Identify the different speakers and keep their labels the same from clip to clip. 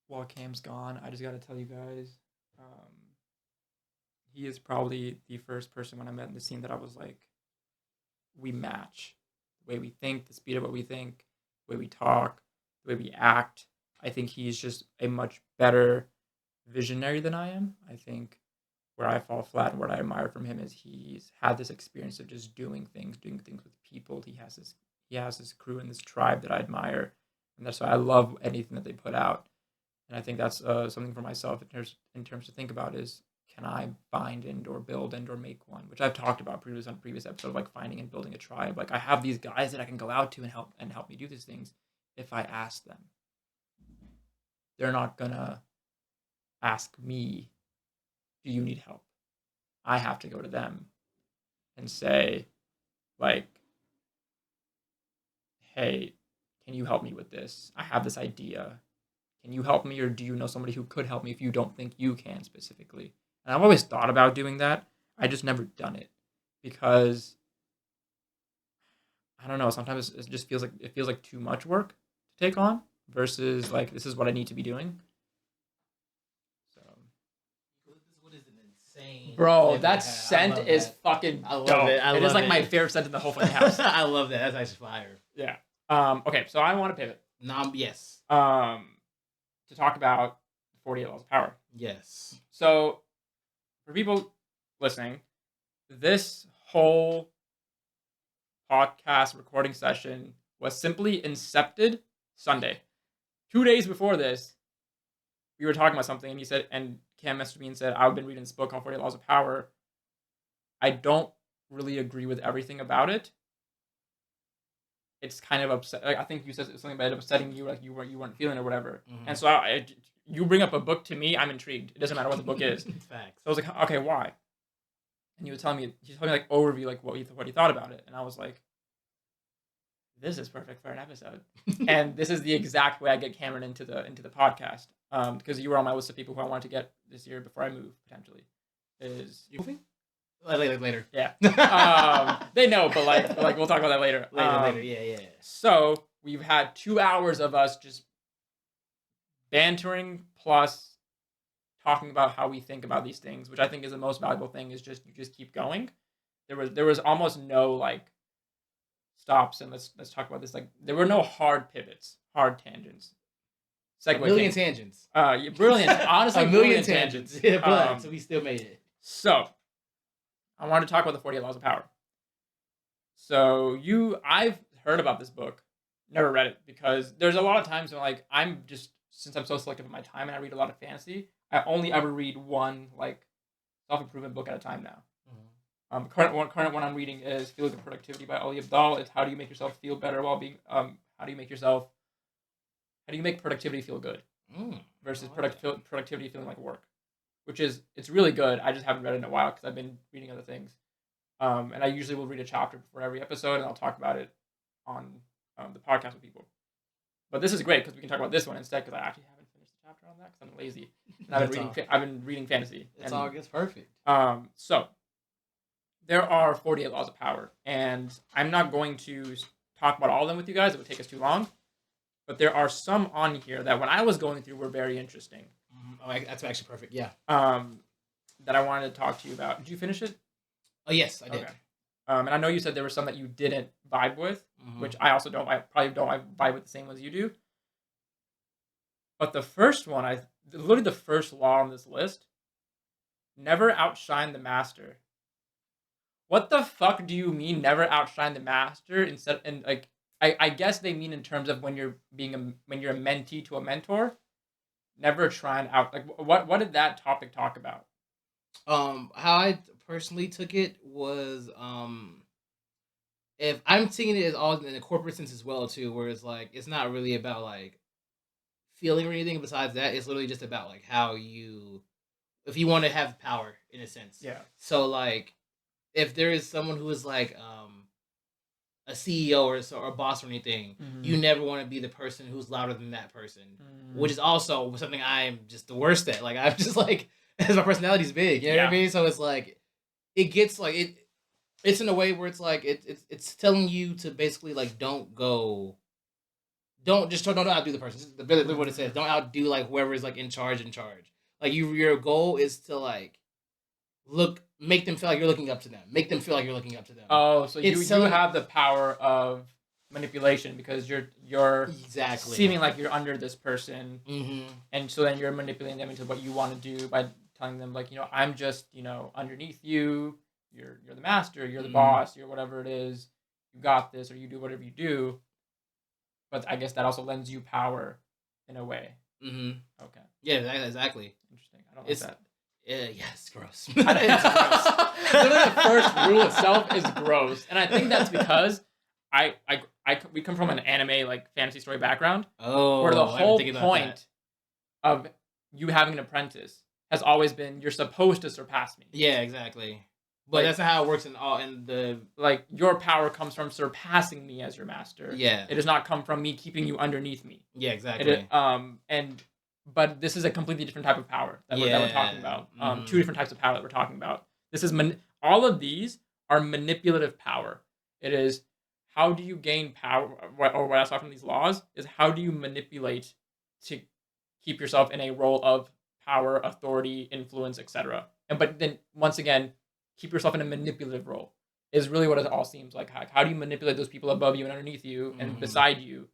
Speaker 1: while Cam's gone, I just got to tell you guys, um, he is probably the first person when I met in the scene that I was like, we match. The way we think, the speed of what we think, the way we talk, the way we act. I think he's just a much better visionary than I am. I think where I fall flat and what I admire from him is he's had this experience of just doing things with people. He has this crew and this tribe that I admire, and that's why I love anything that they put out. And I think that's something for myself in terms to think about is can I find and or build and or make one, which I've talked about previously on previous episode of like finding and building a tribe. Like I have these guys that I can go out to and help me do these things. If I ask them, they're not gonna ask me, "Do you need help?" I have to go to them and say, like, "Hey, can you help me with this? I have this idea. Can you help me, or do you know somebody who could help me if you don't think you can specifically?" And I've always thought about doing that. I just never done it because I don't know. Sometimes it just feels like too much work to take on versus like this is what I need to be doing. So,
Speaker 2: What is an insane
Speaker 1: bro,
Speaker 2: flavor
Speaker 1: that
Speaker 2: to have.
Speaker 1: scent is fucking
Speaker 2: I love
Speaker 1: dope.
Speaker 2: it. I
Speaker 1: It is
Speaker 2: love
Speaker 1: like
Speaker 2: it.
Speaker 1: my favorite scent in the whole fucking house.
Speaker 2: I love that. That's actually fire.
Speaker 1: Yeah. Okay, so I want to pivot.
Speaker 2: Yes.
Speaker 1: To talk about 48 Laws of Power.
Speaker 2: Yes.
Speaker 1: So, for people listening, this whole podcast recording session was simply incepted Sunday. 2 days before this, we were talking about something, and he said, and Cam messaged me and said, I've been reading this book called 48 Laws of Power. I don't really agree with everything about it. It's kind of upset. Like, I think you said something about it upsetting you, like you weren't feeling it or whatever.
Speaker 2: Mhm.
Speaker 1: And so you bring up a book to me, I'm intrigued. It doesn't matter what the book is.
Speaker 2: Facts.
Speaker 1: So I was like, okay, why? And he told me like overview, like what he thought about it, and I was like, this is perfect for an episode. And this is the exact way I get Cameron into the podcast, because you were on my list of people who I wanted to get this year before I move potentially. Is you moving?
Speaker 2: Later.
Speaker 1: Yeah. They know, but like we'll talk about that later.
Speaker 2: Later. Yeah.
Speaker 1: So we've had 2 hours of us just bantering plus talking about how we think about these things, which I think is the most valuable thing. Is just you just keep going. There was almost no like stops and let's talk about this. Like there were no hard pivots, hard tangents.
Speaker 2: A million tangents.
Speaker 1: Brilliant. Honestly,
Speaker 2: a million tangents. Yeah, but so we still made it.
Speaker 1: So I wanted to talk about the 48 Laws of Power. So I've heard about this book, never read it because there's a lot of times when like since I'm so selective of my time and I read a lot of fantasy, I only ever read one like self-improvement book at a time now. Current one I'm reading is Feeling of Productivity by Ali Abdaal. It's how do you make yourself feel better while being how do you make productivity feel good versus productivity feeling like work, which is it's really good. I just haven't read it in a while because I've been reading other things. And I usually will read a chapter before every episode, and I'll talk about it on the podcast with people. But this is great because we can talk about this one instead because I actually haven't finished the chapter on that because I'm lazy. And I've been reading fantasy.
Speaker 2: It's perfect.
Speaker 1: So there are 48 Laws of Power, and I'm not going to talk about all of them with you guys. It would take us too long. But there are some on here that when I was going through were very interesting.
Speaker 2: Oh, that's actually perfect. Yeah.
Speaker 1: That I wanted to talk to you about. Did you finish it?
Speaker 2: Oh, yes, I did.
Speaker 1: Okay. And I know you said there were some that you didn't vibe with, which I also don't. I probably don't vibe with the same ones you do. But the first one, literally the first law on this list, never outshine the master. What the fuck do you mean never outshine the master? I guess they mean in terms of when you're when you're a mentee to a mentor, never try and out like what did that topic talk about?
Speaker 2: How I personally took it was if I'm taking it as all in the corporate sense as well too, where it's like it's not really about like feeling or anything besides that. It's literally just about like how you if you want to have power in a sense.
Speaker 1: Yeah.
Speaker 2: So like if there is someone who is like a CEO or a boss or anything, you never want to be the person who's louder than that person, which is also something I'm just the worst at. Like I'm just like as my personality's big, you know what I mean? So it's like it gets like it's in a way where it's like it's telling you to basically like don't don't outdo the person. Just what it says. Don't outdo like whoever is like in charge. Like your goal is to like make them feel like you're looking up to them. Make them feel like you're looking up to them.
Speaker 1: Oh, so you have the power of manipulation because you're
Speaker 2: exactly
Speaker 1: seeming like you're under this person,
Speaker 2: mm-hmm.
Speaker 1: and so then you're manipulating them into what you want to do by telling them like, I'm just underneath you. You're the master. You're the boss. You're whatever it is. You got this, or you do whatever you do. But I guess that also lends you power in a way.
Speaker 2: Mm-hmm.
Speaker 1: Okay.
Speaker 2: Yeah, exactly.
Speaker 1: Interesting. I don't like that.
Speaker 2: Yeah, it's gross.
Speaker 1: It's gross. Literally, the first rule itself is gross, and I think that's because we come from an anime like fantasy story background, where the whole point of you having an apprentice has always been you're supposed to surpass me.
Speaker 2: Yeah, exactly. But that's not how it works in the
Speaker 1: like your power comes from surpassing me as your master.
Speaker 2: Yeah,
Speaker 1: it does not come from me keeping you underneath me.
Speaker 2: Yeah, exactly.
Speaker 1: But this is a completely different type of power that we're talking about. Two different types of power that we're talking about. This is all of these are manipulative power. It is how do you gain power, or what I saw from these laws is how do you manipulate to keep yourself in a role of power, authority, influence, etc. But then once again, keep yourself in a manipulative role is really what it all seems like. How do you manipulate those people above you and underneath you and beside you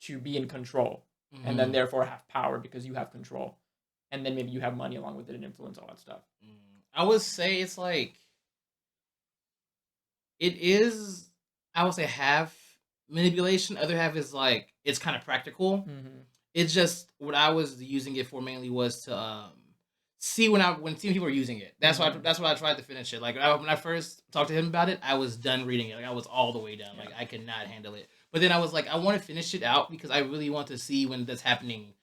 Speaker 1: to be in control? And then therefore have power because you have control. And then maybe you have money along with it and influence, all that stuff.
Speaker 2: I would say it's like, it is, I would say half manipulation. Other half is like, it's kind of practical. Mm-hmm. It's just, what I was using it for mainly was to see when seeing people are using it. That's why I tried to finish it. Like when I first talked to him about it, I was done reading it. Like I was all the way done. Yeah. Like I could not handle it. But then I was like, I want to finish it out because I really want to see when that's happening.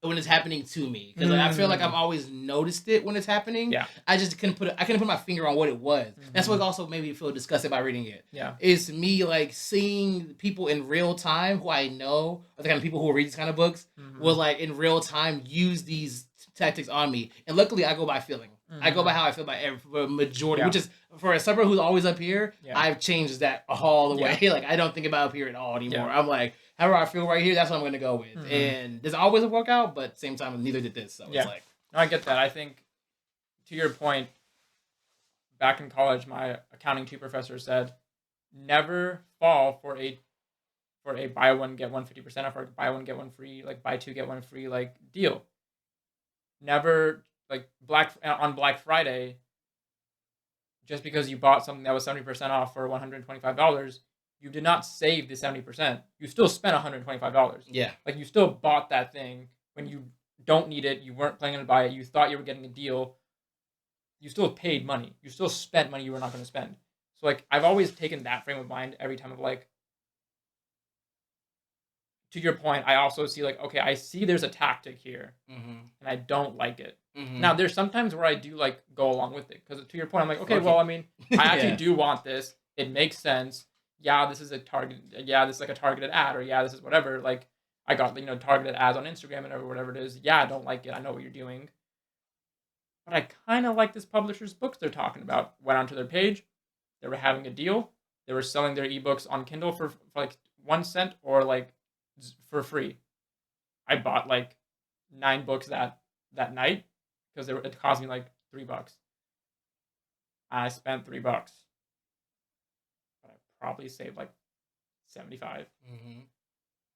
Speaker 2: When it's happening to me, because I feel like I've always noticed it when it's happening. Yeah, I just couldn't put my finger on what it was. Mm-hmm. That's what also made me feel disgusted by reading it. Yeah, it's me like seeing people in real time who I know are the kind of people who read these kind of books will like in real time use these tactics on me, and luckily I go by feeling. Mm-hmm. I go by how I feel by every majority, which is for a suburb who's always up here. Yeah. I've changed that all the way. Like I don't think about up here at all anymore. Yeah. I'm like, however I feel right here, that's what I'm going to go with. Mm-hmm. And there's always a workout, but at the same time, neither did this. So it's like,
Speaker 1: no, I get that. I think to your point, back in college, my accounting 2 professor said, never fall for a buy one get one 50% off, or buy one get one free, like buy two get one free like deal. Never like on Black Friday, just because you bought something that was 70% off for $125, you did not save the 70%. You still spent $125. Yeah. Like you still bought that thing when you don't need it. You weren't planning to buy it. You thought you were getting a deal. You still paid money. You still spent money you were not going to spend. So like I've always taken that frame of mind every time of like, to your point, I also see like, okay, I see there's a tactic here, and I don't like it. Mm-hmm. Now, there's sometimes where I do like go along with it because to your point, I'm like, okay, well, I mean, I actually do want this. It makes sense. Yeah, this is a target. Yeah, this is like a targeted ad, or yeah, this is whatever. Like I got targeted ads on Instagram and whatever it is. Yeah, I don't like it. I know what you're doing, but I kind of like this publisher's books they're talking about. Went onto their page, they were having a deal. They were selling their ebooks on Kindle for like 1 cent or like for free. I bought like 9 books that night because it cost me like $3. I spent $3, but I probably saved like 75. Mm-hmm.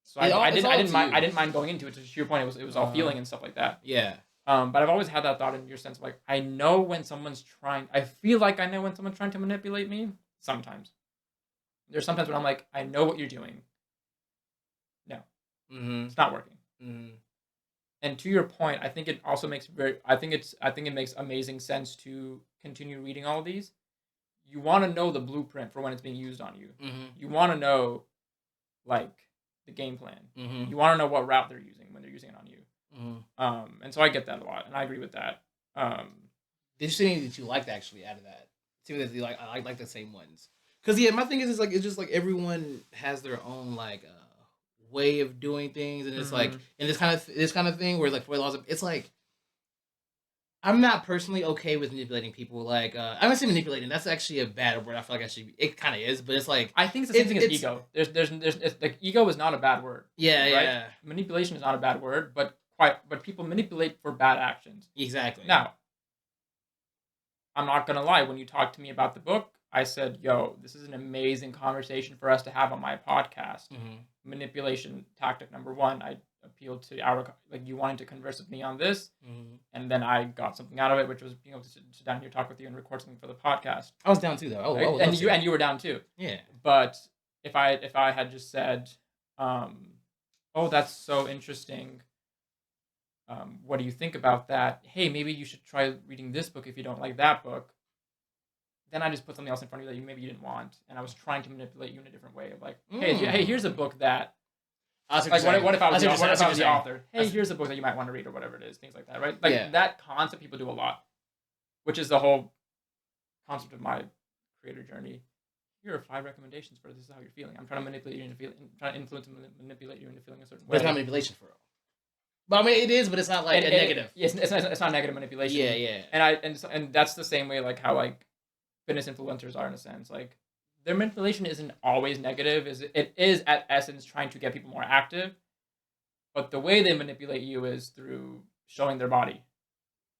Speaker 1: So I didn't mind going into it. To your point, it was all feeling and stuff like that. Yeah. But I've always had that thought in your sense of like, I know when someone's trying. I feel like I know when someone's trying to manipulate me. Sometimes there's sometimes when I'm like, I know what you're doing. No, it's not working. Mm-hmm. And to your point, I think it also makes I think it makes amazing sense to continue reading all of these. You want to know the blueprint for when it's being used on you. Mm-hmm. You want to know, like, the game plan. Mm-hmm. You want to know what route they're using when they're using it on you. Mm-hmm. And so I get that a lot, and I agree with that.
Speaker 2: Did you see anything that you liked actually out of that? See that you like? I like the same ones. Cause yeah, my thing is like it's just like everyone has their own like way of doing things, and it's like in this kind of thing where like for laws, it's like I'm not personally okay with manipulating people. Like, I'm not saying manipulating. That's actually a bad word. I feel like it kind of is, but it's like,
Speaker 1: I think it's the same thing as ego. Like ego is not a bad word.
Speaker 2: Yeah,
Speaker 1: right?
Speaker 2: yeah.
Speaker 1: Manipulation is not a bad word, but people manipulate for bad actions.
Speaker 2: Exactly.
Speaker 1: Now, I'm not gonna lie. When you talked to me about the book, I said, "Yo, this is an amazing conversation for us to have on my podcast." Manipulation tactic number one. I appealed to you wanting to converse with me on this, and then I got something out of it, which was being able to sit down here, talk with you, and record something for the podcast.
Speaker 2: I was down too, though.
Speaker 1: Right? And you were down too.
Speaker 2: Yeah.
Speaker 1: But if I had just said, "Oh, that's so interesting. What do you think about that? Hey, maybe you should try reading this book if you don't like that book." Then I just put something else in front of you that you didn't want, and I was trying to manipulate you in a different way of like, hey, here's a book that. What if I was the author? Hey, here's a book that you might want to read or whatever it is, things like that, right? Like that concept people do a lot, which is the whole concept of my creator journey. Here are 5 recommendations for this is how you're feeling. I'm trying to manipulate you into feeling, trying to influence and manipulate you into feeling a certain way.
Speaker 2: But it's not manipulation for real. But I mean, it is, but it's not like negative.
Speaker 1: It's not negative manipulation.
Speaker 2: Yeah.
Speaker 1: And that's the same way like how like fitness influencers are in a sense. Like their manipulation isn't always negative. It is at essence trying to get people more active, but the way they manipulate you is through showing their body.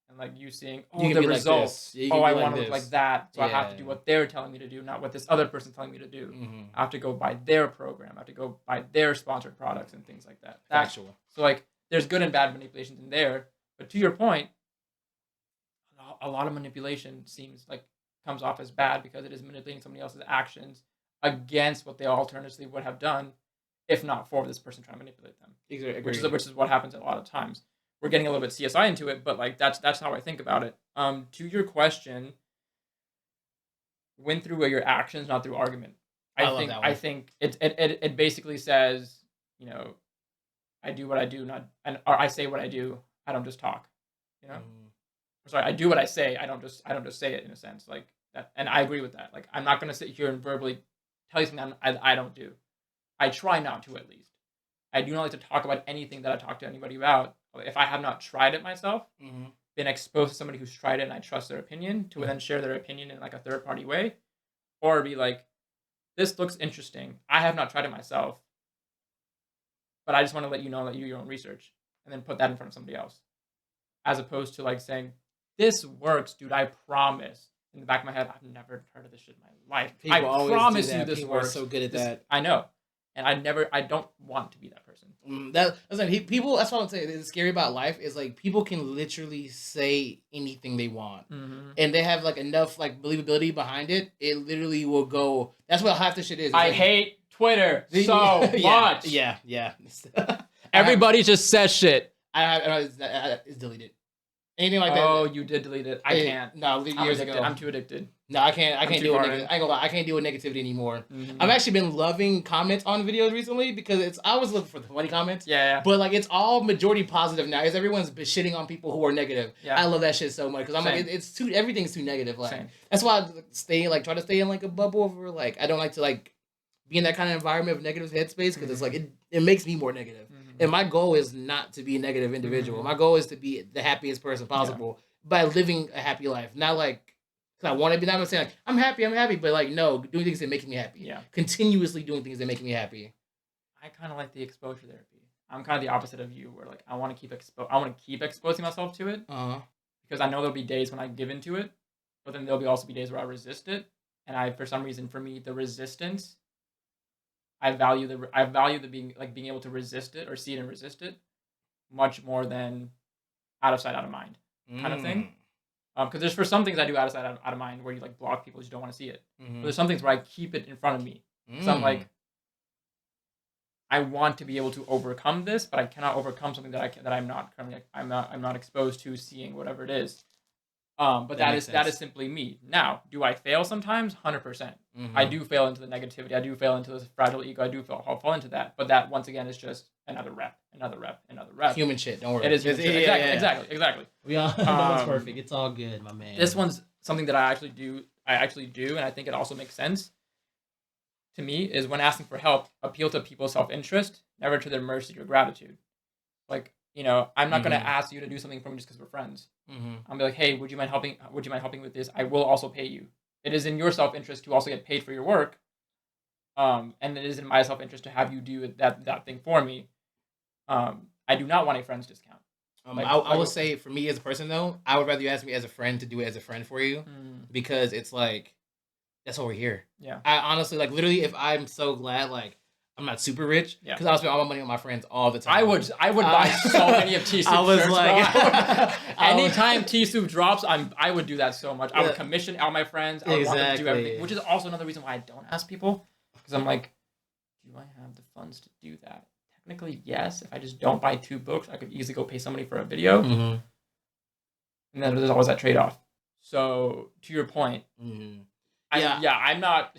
Speaker 1: And like you seeing the results.
Speaker 2: Like
Speaker 1: I want to look like that, so I have to do what they're telling me to do, not what this other person's telling me to do. I have to go buy their program. I have to go buy their sponsored products and things like that.
Speaker 2: Factual.
Speaker 1: So like there's good and bad manipulations in there, but to your point, a lot of manipulation comes off as bad because it is manipulating somebody else's actions against what they alternatively would have done if not for this person trying to manipulate them.
Speaker 2: Exactly.
Speaker 1: Which is what happens a lot of times. We're getting a little bit CSI into it, but like that's how I think about it. To your question, win through your actions, not through argument. I think it basically says, I do what I do, or I say what I do. I don't just talk. Sorry, I do what I say. I don't just say it in a sense like that. And I agree with that. Like I'm not gonna sit here and verbally tell you something I don't do. I try not to, at least. I do not like to talk about anything that I talk to anybody about if I have not tried it myself, been exposed to somebody who's tried it and I trust their opinion to then share their opinion in like a third party way, or be like, this looks interesting. I have not tried it myself, but I just want to let you know that you do your own research and then put that in front of somebody else, as opposed to like saying, this works, dude. I promise. In the back of my head, I've never heard of this shit in my life. I promise you this works.
Speaker 2: Are so good at that.
Speaker 1: I know. And I don't want to be that person.
Speaker 2: That's like people. That's what I'm saying. It's scary about life is like people can literally say anything they want, and they have like enough like believability behind it. It literally will go. That's what half the shit is.
Speaker 1: I hate Twitter so much.
Speaker 2: Yeah.
Speaker 1: Everybody just says shit.
Speaker 2: It's deleted. Anything like that.
Speaker 1: Oh, you did delete it. I can't.
Speaker 2: No, years ago.
Speaker 1: I'm too addicted.
Speaker 2: No, I can't deal with I ain't gonna lie, I can't deal with negativity anymore. I've actually been loving comments on videos recently because I was looking for the funny comments.
Speaker 1: Yeah.
Speaker 2: But like it's all majority positive now. Is everyone's shitting on people who are negative. Yeah. I love that shit so much because I'm like it's too everything's too negative. Like that's why I try to stay in like a bubble of like I don't like to like be in that kind of environment of negative headspace because it's like it makes me more negative. And my goal is not to be a negative individual. My goal is to be the happiest person possible by living a happy life. Not like I want to be. Not saying like I'm happy, but like no, doing things that make me happy. Yeah, continuously doing things that make me happy.
Speaker 1: I kind of like the exposure therapy. I'm kind of the opposite of you, where like I want to keep exposing myself to it. Because I know there'll be days when I give into it, but then there'll also be days where I resist it. And for some reason, for me, the resistance, I value the being able to resist it or see it and resist it much more than out of sight, out of mind kind of thing. Because there's for some things I do out of sight, out of mind, where you like block people, you don't want to see it. But there's some things where I keep it in front of me. So I'm like, I want to be able to overcome this, but I cannot overcome something that I'm not currently I'm not exposed to seeing whatever it is. But that is simply me. Now, do I fail sometimes? 100%. I do fail into the negativity. I do fail into this fragile ego. I do fall into that. But that once again is just another rep.
Speaker 2: Human shit. Don't worry.
Speaker 1: It is human shit. Exactly.
Speaker 2: We all no one's perfect. It's all good, my man.
Speaker 1: This one's something that I actually do, and I think it also makes sense to me, is when asking for help, appeal to people's self-interest, never to their mercy or gratitude. Like, You know, I'm not gonna
Speaker 2: Mhm.
Speaker 1: ask you to do something for me just because we're friends.
Speaker 2: Mhm.
Speaker 1: I'll be like, hey, would you mind helping? Would you mind helping with this? I will also pay you. It is in your self interest to also get paid for your work. And it is in my self interest to have you do that thing for me. I do not want a friend's discount.
Speaker 2: I would say for me as a person though, I would rather you ask me as a friend to do it as a friend for you because it's like that's why we're here.
Speaker 1: Yeah.
Speaker 2: I honestly like literally if I'm so glad like I'm not super rich
Speaker 1: Yeah.
Speaker 2: because I'll spend all my money on my friends all the time.
Speaker 1: I would buy so many of T Soup
Speaker 2: I was
Speaker 1: shirts,
Speaker 2: like,
Speaker 1: bro. Anytime T Soup drops, I would do that so much. I would
Speaker 2: Yeah.
Speaker 1: commission all my friends. I would want them to do
Speaker 2: Exactly.
Speaker 1: everything, which is also another reason why I don't ask people because I'm like, do I have the funds to do that? Technically, yes. If I just don't buy 2 books, I could easily go pay somebody for a video,
Speaker 2: Mhm.
Speaker 1: and then there's always that trade off. So to your point,
Speaker 2: Mhm.
Speaker 1: I'm not,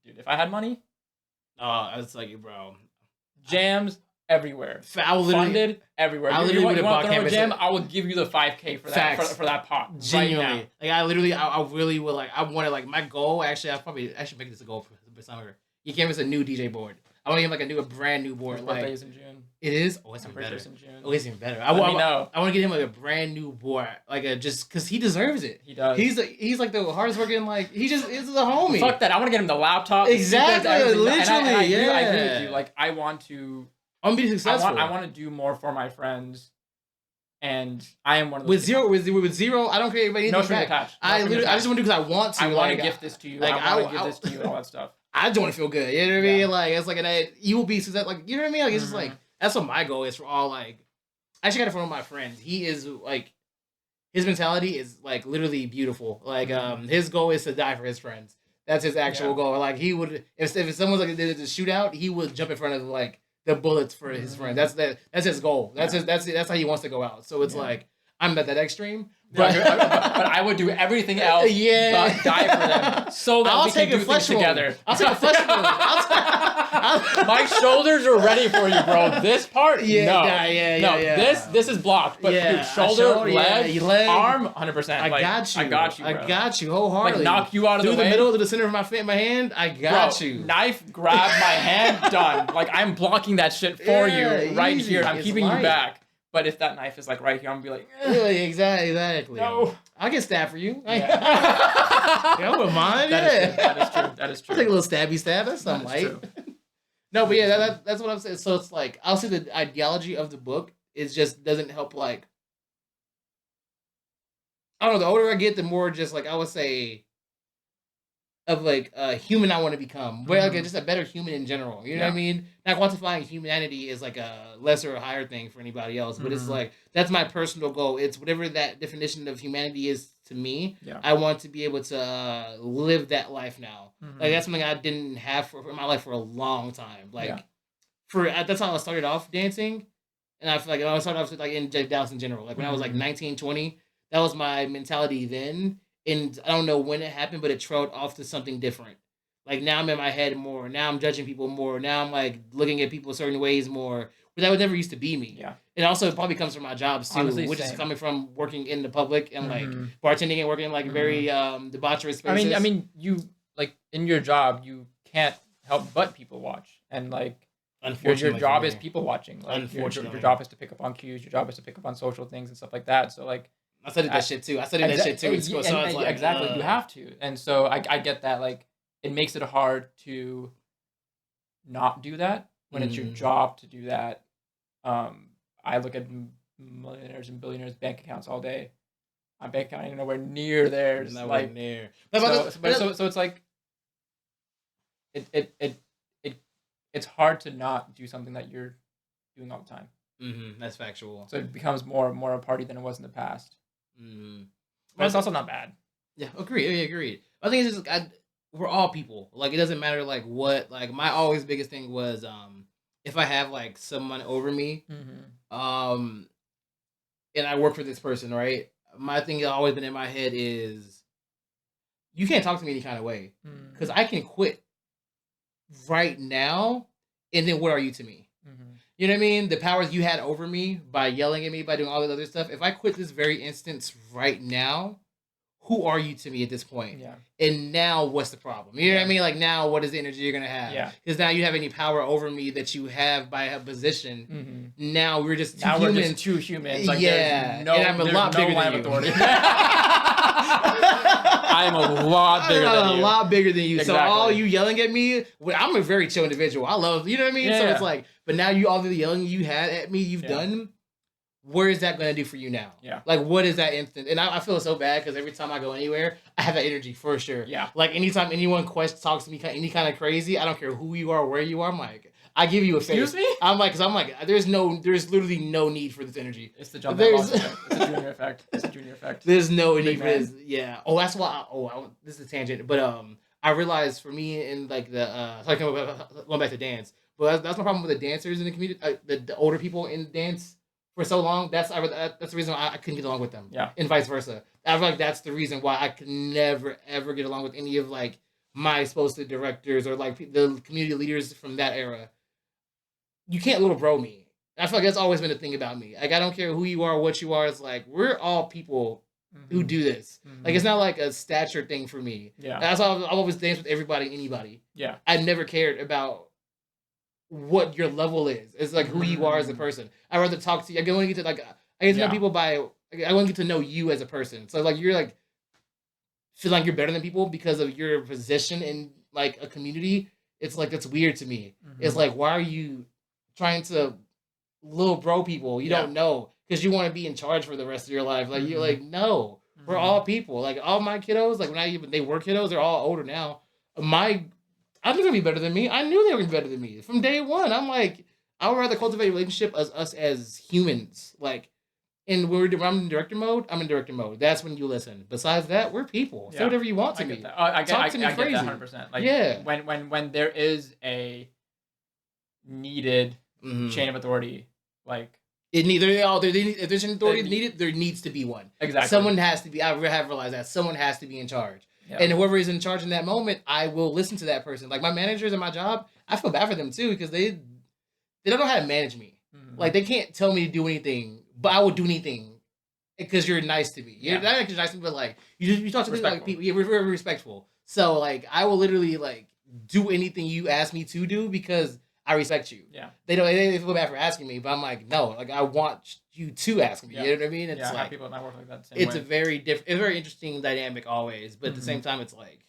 Speaker 1: dude. If I had money,
Speaker 2: Oh, it's like, bro.
Speaker 1: jams everywhere,
Speaker 2: I will literally,
Speaker 1: funded everywhere.
Speaker 2: I
Speaker 1: You
Speaker 2: literally
Speaker 1: want
Speaker 2: would have bought
Speaker 1: to throw a
Speaker 2: canvas.
Speaker 1: jam? I will give you the 5K for that
Speaker 2: Facts.
Speaker 1: for that pot.
Speaker 2: Genuinely,
Speaker 1: right now.
Speaker 2: like I really would like. I wanted like my goal. Actually, I should make this a goal for summer. You canvas a new DJ board. I want to get like a brand new board.
Speaker 1: His
Speaker 2: Like
Speaker 1: birthday is in June.
Speaker 2: it is. Oh, it's
Speaker 1: My
Speaker 2: even better.
Speaker 1: birthday's in June.
Speaker 2: Oh, it's even better.
Speaker 1: Let me know.
Speaker 2: I want to get him like a brand new board, like a just because he deserves it.
Speaker 1: He does.
Speaker 2: He's like the hardest working. Like he just is a homie.
Speaker 1: Fuck that. I want to get him the laptop.
Speaker 2: Exactly, literally,
Speaker 1: I agree
Speaker 2: yeah.
Speaker 1: with you. Like I want to.
Speaker 2: I'm gonna be successful.
Speaker 1: I want to do more for my friends, and I am one of those
Speaker 2: with
Speaker 1: people.
Speaker 2: with zero. I don't care if anything.
Speaker 1: No string attached.
Speaker 2: I just want to do because I want to.
Speaker 1: I want to
Speaker 2: like,
Speaker 1: gift this to you.
Speaker 2: like,
Speaker 1: I want to give this to you and all that stuff.
Speaker 2: I just want to feel good. You know what I mean?
Speaker 1: Yeah.
Speaker 2: Like it's like you will be success. Like you know what I mean? Like it's just like that's what my goal is for all. Like I actually got it from one of my friends. He is like his mentality is like literally beautiful. Like his goal is to die for his friends. That's his actual goal. Like he would if someone's like did a shootout, he would jump in front of like the bullets for his friend. That's his goal. That's how he wants to go out. So it's like I'm not that extreme. But,
Speaker 1: but I would do everything else but die for them so that we can do things together.
Speaker 2: I'll take a flesh wound.
Speaker 1: My shoulders are ready for you, bro. This part, no.
Speaker 2: Yeah.
Speaker 1: This is blocked. But dude, shoulder, leg, arm, 100%.
Speaker 2: I got you.
Speaker 1: Bro.
Speaker 2: I got you wholeheartedly.
Speaker 1: Like knock you out of the way.
Speaker 2: Through the middle to the center of my hand. I got you.
Speaker 1: Knife, grab my hand, done. Like I'm blocking that shit for you right
Speaker 2: easy.
Speaker 1: here. I'm
Speaker 2: It's
Speaker 1: keeping
Speaker 2: light.
Speaker 1: you back. But if that knife is like right here, I'm gonna be like,
Speaker 2: really, exactly.
Speaker 1: No.
Speaker 2: I'll get stabbed for you.
Speaker 1: Yeah.
Speaker 2: I wouldn't mind.
Speaker 1: That is true.
Speaker 2: I'll take a little stabby stab. That's something light. No, but yeah, that's what I'm saying. So it's like I'll say the ideology of the book is just doesn't help. Like I don't know. The older I get, the more just like I would say of like a human I want to become. But like just a better human in general. You know what I mean? Not quantifying humanity is like a lesser or higher thing for anybody else. But it's like that's my personal goal. It's whatever that definition of humanity is to me.
Speaker 1: Yeah.
Speaker 2: I want to be able to live that life now. Like that's something I didn't have for my life for a long time. Like that's how I started off dancing. And I feel like I started off like in dance in general. Like when I was like 19, 20, that was my mentality then. And I don't know when it happened, but it trailed off to something different. Like now I'm in my head more. Now I'm judging people more. Now I'm like looking at people certain ways more. But that would never used to be me.
Speaker 1: Yeah.
Speaker 2: And also it probably comes from my jobs too,
Speaker 1: Honestly,
Speaker 2: which
Speaker 1: same.
Speaker 2: is coming from working in the public and like bartending and working in like very debaucherous spaces.
Speaker 1: I mean, you like in your job, you can't help but people watch, and like your job is people watching. Like,
Speaker 2: Unfortunately,
Speaker 1: your job is to pick up on cues. Your job is to pick up on social things and stuff like that. So like.
Speaker 2: I studied that shit too. I studied that shit too in school. So I was like,
Speaker 1: exactly, you have to. And so I get that. Like, it makes it hard to not do that when it's your job to do that. I look at millionaires and billionaires' bank accounts all day. My bank account ain't nowhere near theirs.
Speaker 2: Nowhere
Speaker 1: like
Speaker 2: near.
Speaker 1: So it's like it's hard to not do something that you're doing all the time.
Speaker 2: That's factual.
Speaker 1: So it becomes more a party than it was in the past. But it's also not bad.
Speaker 2: Yeah, agreed. I think it's just we're all people. Like it doesn't matter like what. Like my always biggest thing was if I have like someone over me, and I work for this person, right? My thing has always been in my head is you can't talk to me any kind of way because I can quit right now, and then what are you to me? You know what I mean? The powers you had over me by yelling at me, by doing all that other stuff. If I quit this very instance right now, who are you to me at this point?
Speaker 1: Yeah.
Speaker 2: And now what's the problem? You know what I
Speaker 1: Yeah.
Speaker 2: mean? Like now, what is the energy you're gonna have?
Speaker 1: Yeah.
Speaker 2: Because now you have any power over me that you have by a position. Now we're just two
Speaker 1: Now we're
Speaker 2: humans.
Speaker 1: just two humans. Like,
Speaker 2: Yeah,
Speaker 1: and
Speaker 2: I'm a lot bigger
Speaker 1: line
Speaker 2: than
Speaker 1: of
Speaker 2: you.
Speaker 1: authority. I'm a lot bigger than you.
Speaker 2: A lot bigger than you.
Speaker 1: Exactly.
Speaker 2: So all you yelling at me, I'm a very chill individual. I love, you know what I mean?
Speaker 1: Yeah,
Speaker 2: So
Speaker 1: yeah.
Speaker 2: it's like, but now you all the yelling you had at me, you've
Speaker 1: Yeah.
Speaker 2: done. Where is that going to do for you now?
Speaker 1: Yeah.
Speaker 2: Like, what is that instant? And I feel so bad because every time I go anywhere, I have that energy for sure.
Speaker 1: Yeah.
Speaker 2: Like, anytime anyone talks to me any kind of crazy, I don't care who you are, where you are, I'm like, I give you a face.
Speaker 1: Excuse me?
Speaker 2: I'm like, there's literally no need for this energy.
Speaker 1: It's the jump effect. It's a junior effect. It's a junior effect.
Speaker 2: There's no need for this. Yeah. Oh, that's why. This is a tangent, but I realized for me in like the going back to dance, but that's my problem with the dancers in the community, the older people in dance for so long. That's the reason why I couldn't get along with them.
Speaker 1: Yeah.
Speaker 2: And vice versa. I feel like that's the reason why I could never ever get along with any of like my supposed directors or like the community leaders from that era. You can't little bro me. I feel like that's always been a thing about me. Like I don't care who you are, what you are. It's like we're all people who do this. Like it's not like a stature thing for me.
Speaker 1: Yeah.
Speaker 2: That's why I've always danced with everybody, anybody.
Speaker 1: Yeah.
Speaker 2: I never cared about what your level is. It's like who you are as a person. I'd rather talk to you. I want to get to I get to know people by. I want to get to know you as a person. So like you're like feel like you're better than people because of your position in like a community. It's like that's weird to me. It's like why are you trying to little bro people you don't know because you want to be in charge for the rest of your life? Like you're like no, we're all people. Like all my kiddos, like when they were kiddos, they're all older now. I'm gonna be better than me. I knew they were better than me from day one. I'm like, I would rather cultivate a relationship as us as humans. Like, and when I'm in director mode, I'm in director mode. That's when you listen. Besides that, we're people. Say whatever you want to me.
Speaker 1: Talk to me crazy. I get that 100%. Like, when there is a needed chain of authority, like
Speaker 2: if there's an authority needed, there needs to be one.
Speaker 1: Exactly.
Speaker 2: Someone has to be. I have realized that someone has to be in charge. Yeah. And whoever is in charge in that moment, I will listen to that person. Like my managers in my job, I feel bad for them too because they don't know how to manage me. Like they can't tell me to do anything, but I will do anything because you're nice to me. You're not nice to me, but like you talk to me like people. You're very respectful. So like I will literally like do anything you ask me to do because I respect you.
Speaker 1: Yeah.
Speaker 2: They feel bad for asking me, but I'm like, no, like I want you to ask me. You know what I mean? It's
Speaker 1: I
Speaker 2: like
Speaker 1: have people at my work like that.
Speaker 2: It's a very different, it's a very interesting dynamic always, but at the same time, it's like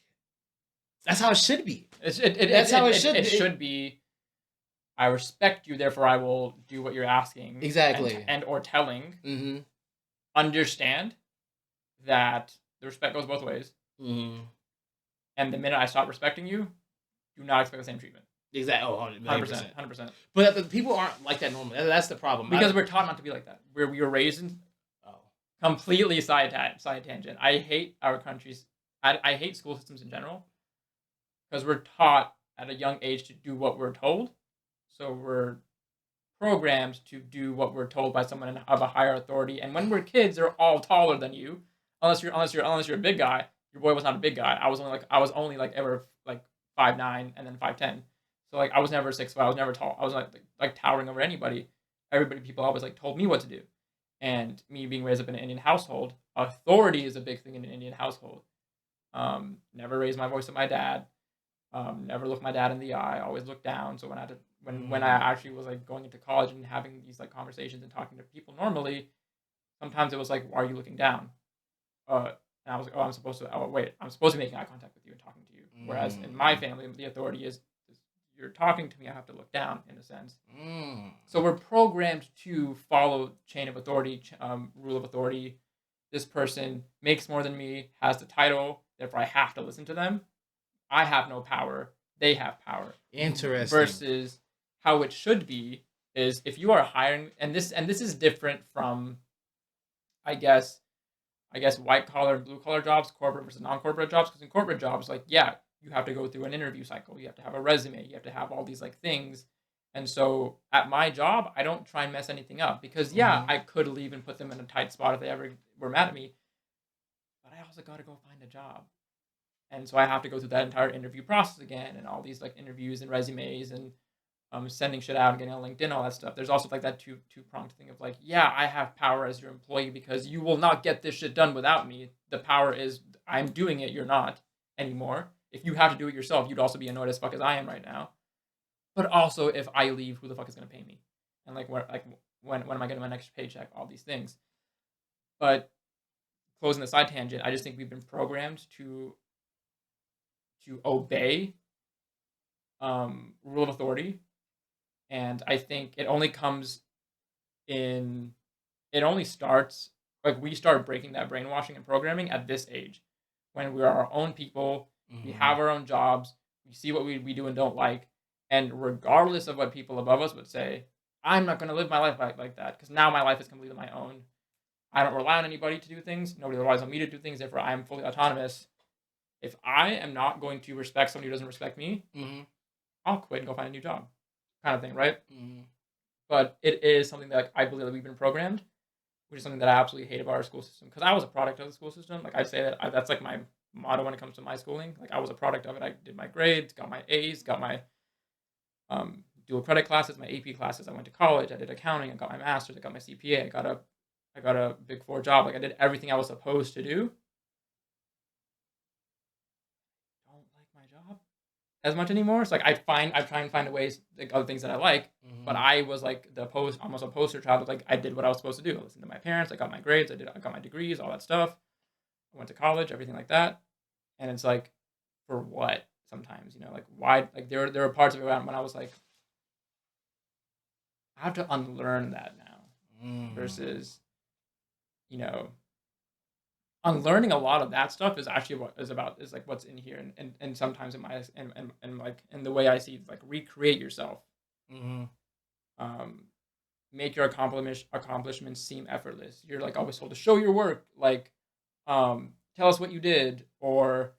Speaker 2: that's how it should be.
Speaker 1: That's how it should. It should be. I respect you, therefore I will do what you're asking.
Speaker 2: Exactly.
Speaker 1: And or telling. Understand that the respect goes both ways. And the minute I stop respecting you, do not expect the same treatment.
Speaker 2: Exactly. Oh,
Speaker 1: 100%. 100%.
Speaker 2: But the people aren't like that normally. That's the problem.
Speaker 1: Because we're taught not to be like that. We were raised in completely side tangent. I hate our country's. I hate school systems in general. Because we're taught at a young age to do what we're told. So we're programmed to do what we're told by someone of a higher authority. And when we're kids, they're all taller than you. Unless you're a big guy. Your boy was not a big guy. I was only ever 5'9" and then 5'10". So like I was never 6'5". I was never tall. I was like towering over anybody. People always told me what to do. And me being raised up in an Indian household, authority is a big thing in an Indian household. Never raised my voice at my dad. Never looked my dad in the eye. Always looked down. So when I actually was going into college and having these conversations and talking to people normally, sometimes it was like, why are you looking down? And I was like, I'm supposed to be making eye contact with you and talking to you. Whereas in my family, the authority is you're talking to me, I have to look down in a sense. So we're programmed to follow chain of authority, rule of authority. This person makes more than me, has the title, therefore I have to listen to them. I have no power. They have power.
Speaker 2: Interesting.
Speaker 1: Versus how it should be is if you are hiring, and this is different from, I guess white collar and blue collar jobs, corporate versus non-corporate jobs. Because in corporate jobs, you have to go through an interview cycle. You have to have a resume. You have to have all these things. And so at my job, I don't try and mess anything up because I could leave and put them in a tight spot if they ever were mad at me. But I also got to go find a job. And so I have to go through that entire interview process again and all these interviews and resumes and sending shit out and getting on LinkedIn, all that stuff. There's also like that two-pronged thing of like, yeah, I have power as your employee because you will not get this shit done without me. The power is I'm doing it, you're not anymore. If you have to do it yourself, you'd also be annoyed as fuck as I am right now. But also, if I leave, who the fuck is gonna pay me? And like, when am I getting my next paycheck? All these things. But closing the side tangent, I just think we've been programmed to obey rule of authority, and I think it only comes in. It only starts like we start breaking that brainwashing and programming at this age, when we are our own people. We have our own jobs. We see what we do and don't like, and regardless of what people above us would say, I'm not going to live my life like that because now my life is completely my own. I don't rely on anybody to do things. Nobody relies on me to do things. Therefore, I am fully autonomous. If I am not going to respect somebody who doesn't respect me, I'll quit and go find a new job, kind of thing, right? But it is something that like, I believe that we've been programmed, which is something that I absolutely hate about our school system because I was a product of the school system. Like I'd say that that's like my motto when it comes to my schooling. Like I was a product of it. I did my grades, got my A's, got my dual credit classes, my AP classes. I went to college. I did accounting. I got my master's. I got my CPA. I got a Big Four job. Like I did everything I was supposed to do. I don't like my job as much anymore. So like I try and find ways like other things that I like. But I was like almost a poster child of like I did what I was supposed to do. I listened to my parents. I got my grades. I got my degrees. All that stuff. I went to college. Everything like that. And it's like, for what? Sometimes like why? Like there were parts of it when I was like, I have to unlearn that now. Versus, unlearning a lot of that stuff is actually what is like what's in here, and sometimes in my and like in the way I see like recreate yourself. Make your accomplishments seem effortless. You're like always told to show your work, like tell us what you did, or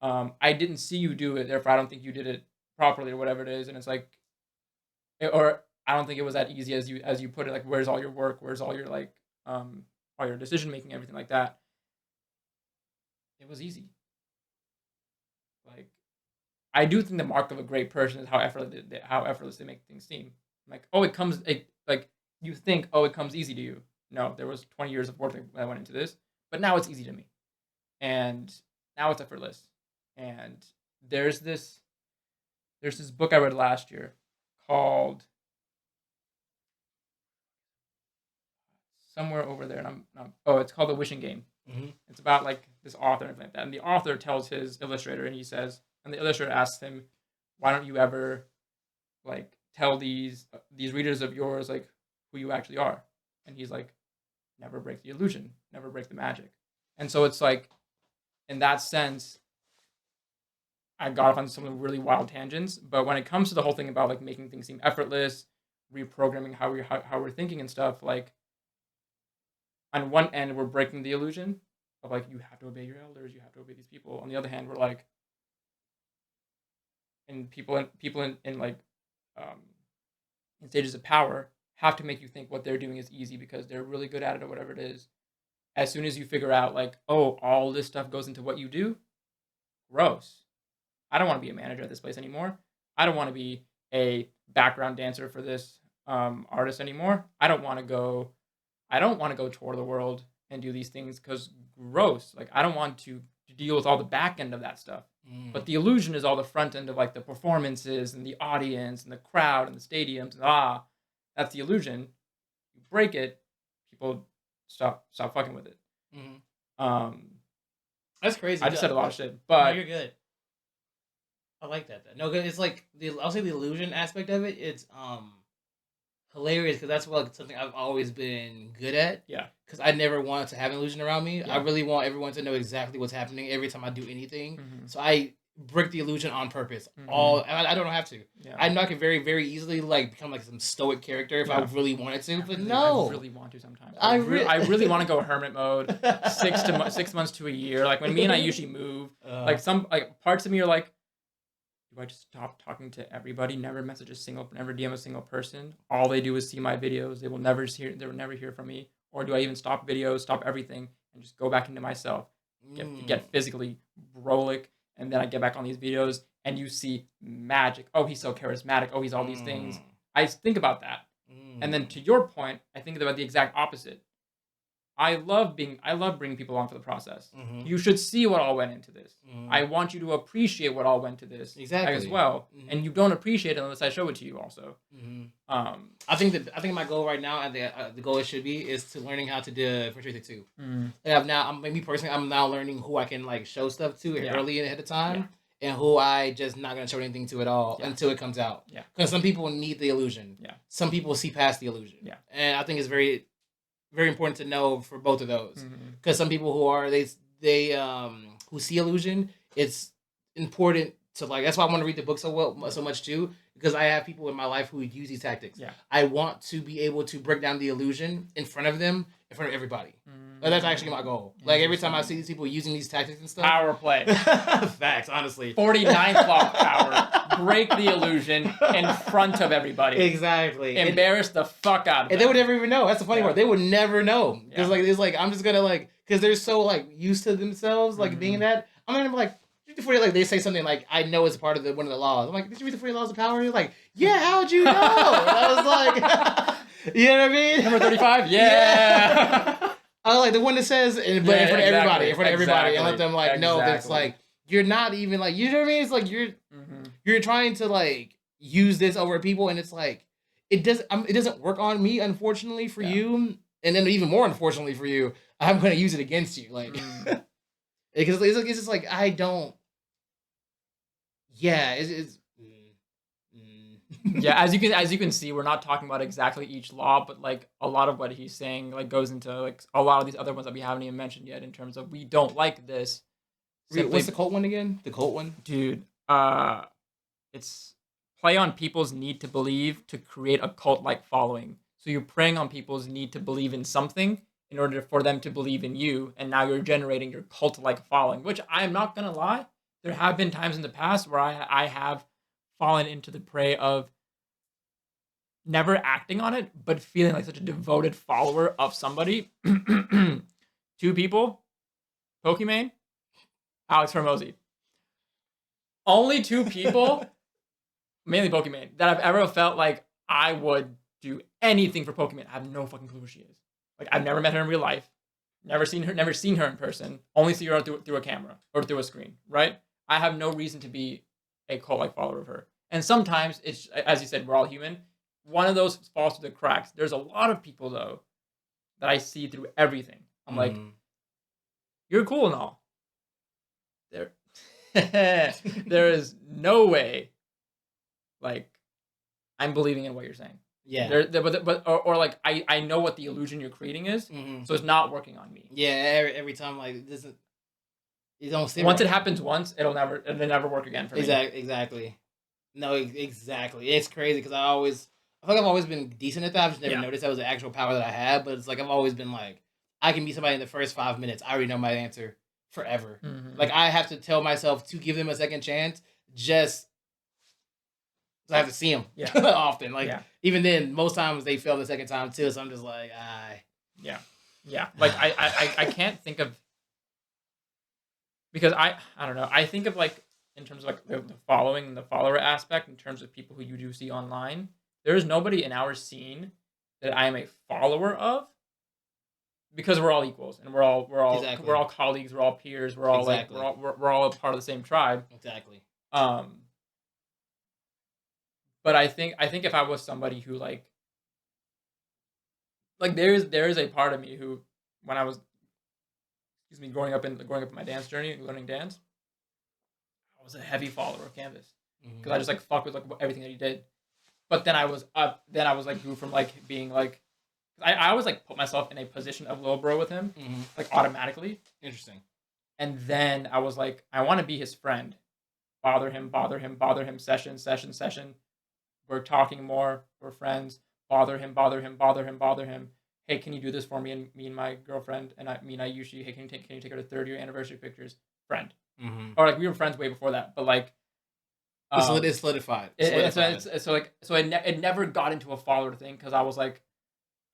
Speaker 1: I didn't see you do it, therefore I don't think you did it properly, or whatever it is. And it's like, or I don't think it was that easy as you put it. Like, where's all your work? Where's all your like all your decision making, everything like that? It was easy. Like, I do think the mark of a great person is how effortless they make things seem. Like, oh, like you think, oh, it comes easy to you. No, there was 20 years of work that went into this, but now it's easy to me, and now it's effortless. And there's this book I read last year called somewhere over there, and it's called The Wishing Game. It's about like this author and like that, and the author tells his illustrator, and the illustrator asks him, "Why don't you ever like tell these readers of yours like who you actually are?" And he's like, "Never break the illusion, never break the magic." And so it's like, in that sense, I got off on some really wild tangents, but when it comes to the whole thing about like making things seem effortless, reprogramming how we're thinking and stuff, like on one end we're breaking the illusion of like you have to obey your elders, you have to obey these people. On the other hand, we're like, and people in like um, in stages of power have to make you think what they're doing is easy because they're really good at it or whatever it is. As soon as you figure out like, oh, all this stuff goes into what you do, gross. I don't want to be a manager at this place anymore. I don't want to be a background dancer for this artist anymore. I don't want to go tour the world and do these things because gross. Like I don't want to deal with all the back end of that stuff. But the illusion is all the front end of like the performances and the audience and the crowd and the stadiums. And that's the illusion. You break it, people stop fucking with it.
Speaker 2: That's crazy.
Speaker 1: I just said a lot of shit, but
Speaker 2: no, you're good. I like that. No, cause it's like I'll say the illusion aspect of it. It's hilarious because that's like something I've always been good at.
Speaker 1: Yeah.
Speaker 2: Because I never wanted to have an illusion around me.
Speaker 1: Yeah.
Speaker 2: I really want everyone to know exactly what's happening every time I do anything. So I break the illusion on purpose. I don't have to.
Speaker 1: Yeah.
Speaker 2: I know I can very, very easily like become like some stoic character if I really wanted to, but no.
Speaker 1: I really want to sometimes. I really want to go hermit mode. 6 months to a year. Like when me and I usually move, like some like parts of me are like, do I just stop talking to everybody? Never never DM a single person. All they do is see my videos. They will never hear from me. Or do I even stop videos, stop everything, and just go back into myself, get physically brolic, and then I get back on these videos and you see magic. Oh, he's so charismatic. Oh, he's all these things.
Speaker 2: Mm.
Speaker 1: I think about that. And then to your point, I think about the exact opposite. I love bringing people along for the process.
Speaker 2: Mhm.
Speaker 1: You should see what all went into this.
Speaker 2: Mhm.
Speaker 1: I want you to appreciate what all went to this as
Speaker 2: Exactly.
Speaker 1: well.
Speaker 2: Mhm.
Speaker 1: And you don't appreciate it unless I show it to you also.
Speaker 2: Mhm.
Speaker 1: Um,
Speaker 2: I think my goal right now, and the goal it should be, is to learning how to differentiate the two.
Speaker 1: mm,
Speaker 2: Like me personally, I'm now learning who I can like show stuff to
Speaker 1: Yeah.
Speaker 2: early and ahead of time,
Speaker 1: Yeah.
Speaker 2: and who I just not gonna show anything to at all
Speaker 1: Yeah.
Speaker 2: until it comes out.
Speaker 1: Yeah.
Speaker 2: Because some people need the illusion.
Speaker 1: Yeah.
Speaker 2: Some people see past the illusion.
Speaker 1: Yeah.
Speaker 2: And I think it's very, very important to know for both of those.
Speaker 1: mhm.
Speaker 2: Because some people who are they who see illusion, it's important to like. That's why I want to read the book so much too. Because I have people in my life who use these tactics.
Speaker 1: Yeah.
Speaker 2: I want to be able to break down the illusion in front of them, in front of everybody. And that's actually my goal. Like every time I see these people using these tactics and stuff.
Speaker 1: Power play.
Speaker 2: Facts, honestly.
Speaker 1: 49th law of power. Break the illusion in front of everybody.
Speaker 2: Exactly.
Speaker 1: Embarrass the fuck out of them.
Speaker 2: And they would never even know. That's the funny
Speaker 1: Yeah.
Speaker 2: part. They would never know. Because
Speaker 1: Yeah.
Speaker 2: it's like I'm just gonna like because they're so like used to themselves like being that. I'm gonna be like like they say something like I know it's part of one of the laws. I'm like, did you read the 40 laws of power? And you're like, yeah, how'd you know? And I was like, you know what I mean?
Speaker 1: Number 35? Yeah.
Speaker 2: I like the one that says, in front of everybody, and let them like know that it's like you're not even like you know what I mean. It's like you're trying to like use this over people, and it's like it doesn't work on me, unfortunately for you, and then even more unfortunately for you, I'm gonna use it against you, like because it's just like I don't. Yeah, it's
Speaker 1: Yeah, as you can see, we're not talking about exactly each law, but like a lot of what he's saying like goes into like a lot of these other ones that we haven't even mentioned yet in terms of we don't like this.
Speaker 2: What's the cult one again? The cult one,
Speaker 1: dude. It's play on people's need to believe to create a cult-like following. So you're preying on people's need to believe in something in order for them to believe in you, and now you're generating your cult-like following. Which I'm not gonna lie, there have been times in the past where I have fallen into the prey of never acting on it, but feeling like such a devoted follower of somebody. Two people, Pokimane, Alex Hormozy. Only two people, mainly Pokimane, that I've ever felt like I would do anything for Pokimane. I have no fucking clue who she is. Like I've never met her in real life, never seen her in person. Only see her through a camera or through a screen. Right? I have no reason to be a cult-like follower of her. And sometimes it's, as you said, we're all human. One of those falls through the cracks. There's a lot of people though that I see through everything. I'm like, you're cool and all. There is no way, like, I'm believing in what you're saying.
Speaker 2: Yeah.
Speaker 1: Or like I know what the illusion you're creating is, so it's not working on me.
Speaker 2: Yeah. Every time like it doesn't. You don't see.
Speaker 1: Once it happens once, it'll never work again for me.
Speaker 2: Exactly. No, exactly. It's crazy because I feel like I've always been decent at that. I've just never noticed that was the actual power that I had. But it's like I've always been like, I can meet somebody in the first 5 minutes. I already know my answer forever. Like I have to tell myself to give them a second chance. Just I have to see them often. Like even then, most times they fail the second time too. So I'm just like,
Speaker 1: yeah. Like I can't think of. Because I don't know. I think of like in terms of like the following and the follower aspect in terms of people who you do see online. There is nobody in our scene that I am a follower of because we're all equals and we're all colleagues, we're all peers, we're all like we're all a part of the same tribe.
Speaker 2: Exactly.
Speaker 1: But I think if I was somebody who like there is a part of me who when I was growing up in my dance journey, learning dance, I was a heavy follower of Canvas because I just like fuck with like everything that he did. But then I was like grew from like being like I always like put myself in a position of low bro with him like automatically.
Speaker 2: Interesting.
Speaker 1: And then I was like I want to be his friend, bother him, session. We're talking more. We're friends. Bother him. Hey, can you do this for me and my girlfriend and me and Ayushi? Hey, can you take her to 3rd-year anniversary pictures? Friend. Or like we were friends way before that, but like
Speaker 2: it's solidified.
Speaker 1: So it never got into a follower thing because I was like,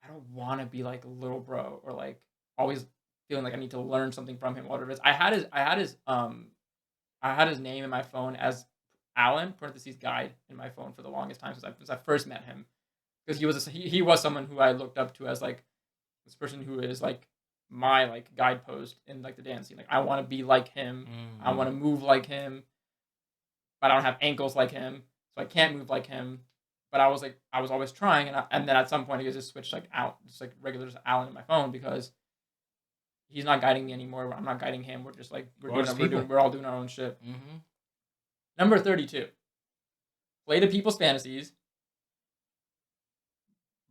Speaker 1: I don't want to be like a little bro or like always feeling like I need to learn something from him. Whatever it is, I had his name in my phone as Alan parentheses guide in my phone for the longest time since I first met him, because he was someone who I looked up to as like this person who is like my like guidepost in like the dance scene. Like I want to be like him. I want to move like him, but I don't have ankles like him, so I can't move like him. But I was always trying, and then at some point I just switched like out, just like regular just Alan in my phone, because he's not guiding me anymore. I'm not guiding him. We're just like we're all doing our own shit.
Speaker 2: Mm-hmm.
Speaker 1: Number 32. Play to people's fantasies,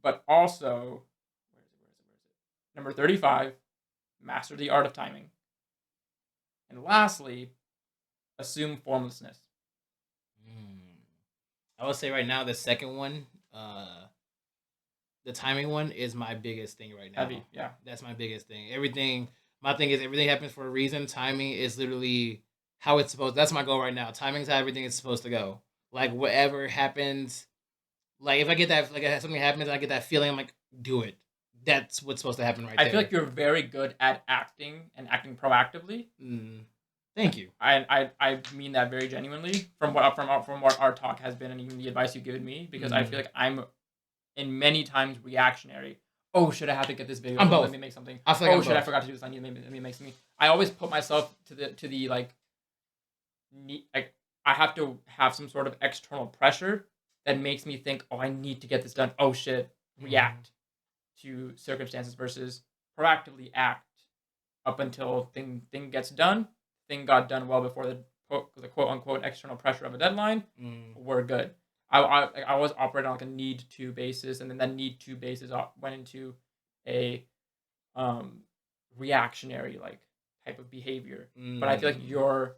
Speaker 1: but also where is it? Number 35. Master the art of timing. And lastly, assume formlessness.
Speaker 2: I would say right now the second one, the timing one, is my biggest thing right now.
Speaker 1: Heavy, yeah.
Speaker 2: That's my biggest thing. My thing is everything happens for a reason. Timing is literally how it's supposed. That's my goal right now. Timing is how everything is supposed to go. Like whatever happens, like if I get that, like something happens, and I get that feeling, I'm like, do it. That's what's supposed to happen right there.
Speaker 1: I feel like you're very good at acting and acting proactively.
Speaker 2: Thank you.
Speaker 1: I mean that very genuinely from what our talk has been, and even the advice you've given me, because I feel like I'm in many times reactionary. Oh, should I have to get this video?
Speaker 2: I'm both.
Speaker 1: Let me make something.
Speaker 2: I feel like
Speaker 1: I forgot to do this. I need to make something. I always put myself to the like I have to have some sort of external pressure that makes me think, oh, I need to get this done. Oh shit, react to circumstances versus proactively act up until thing gets done. Thing got done well before the quote unquote external pressure of a deadline. We're good. I always operate on like a need to basis, and then that need to basis went into a reactionary like type of behavior. But I feel like you're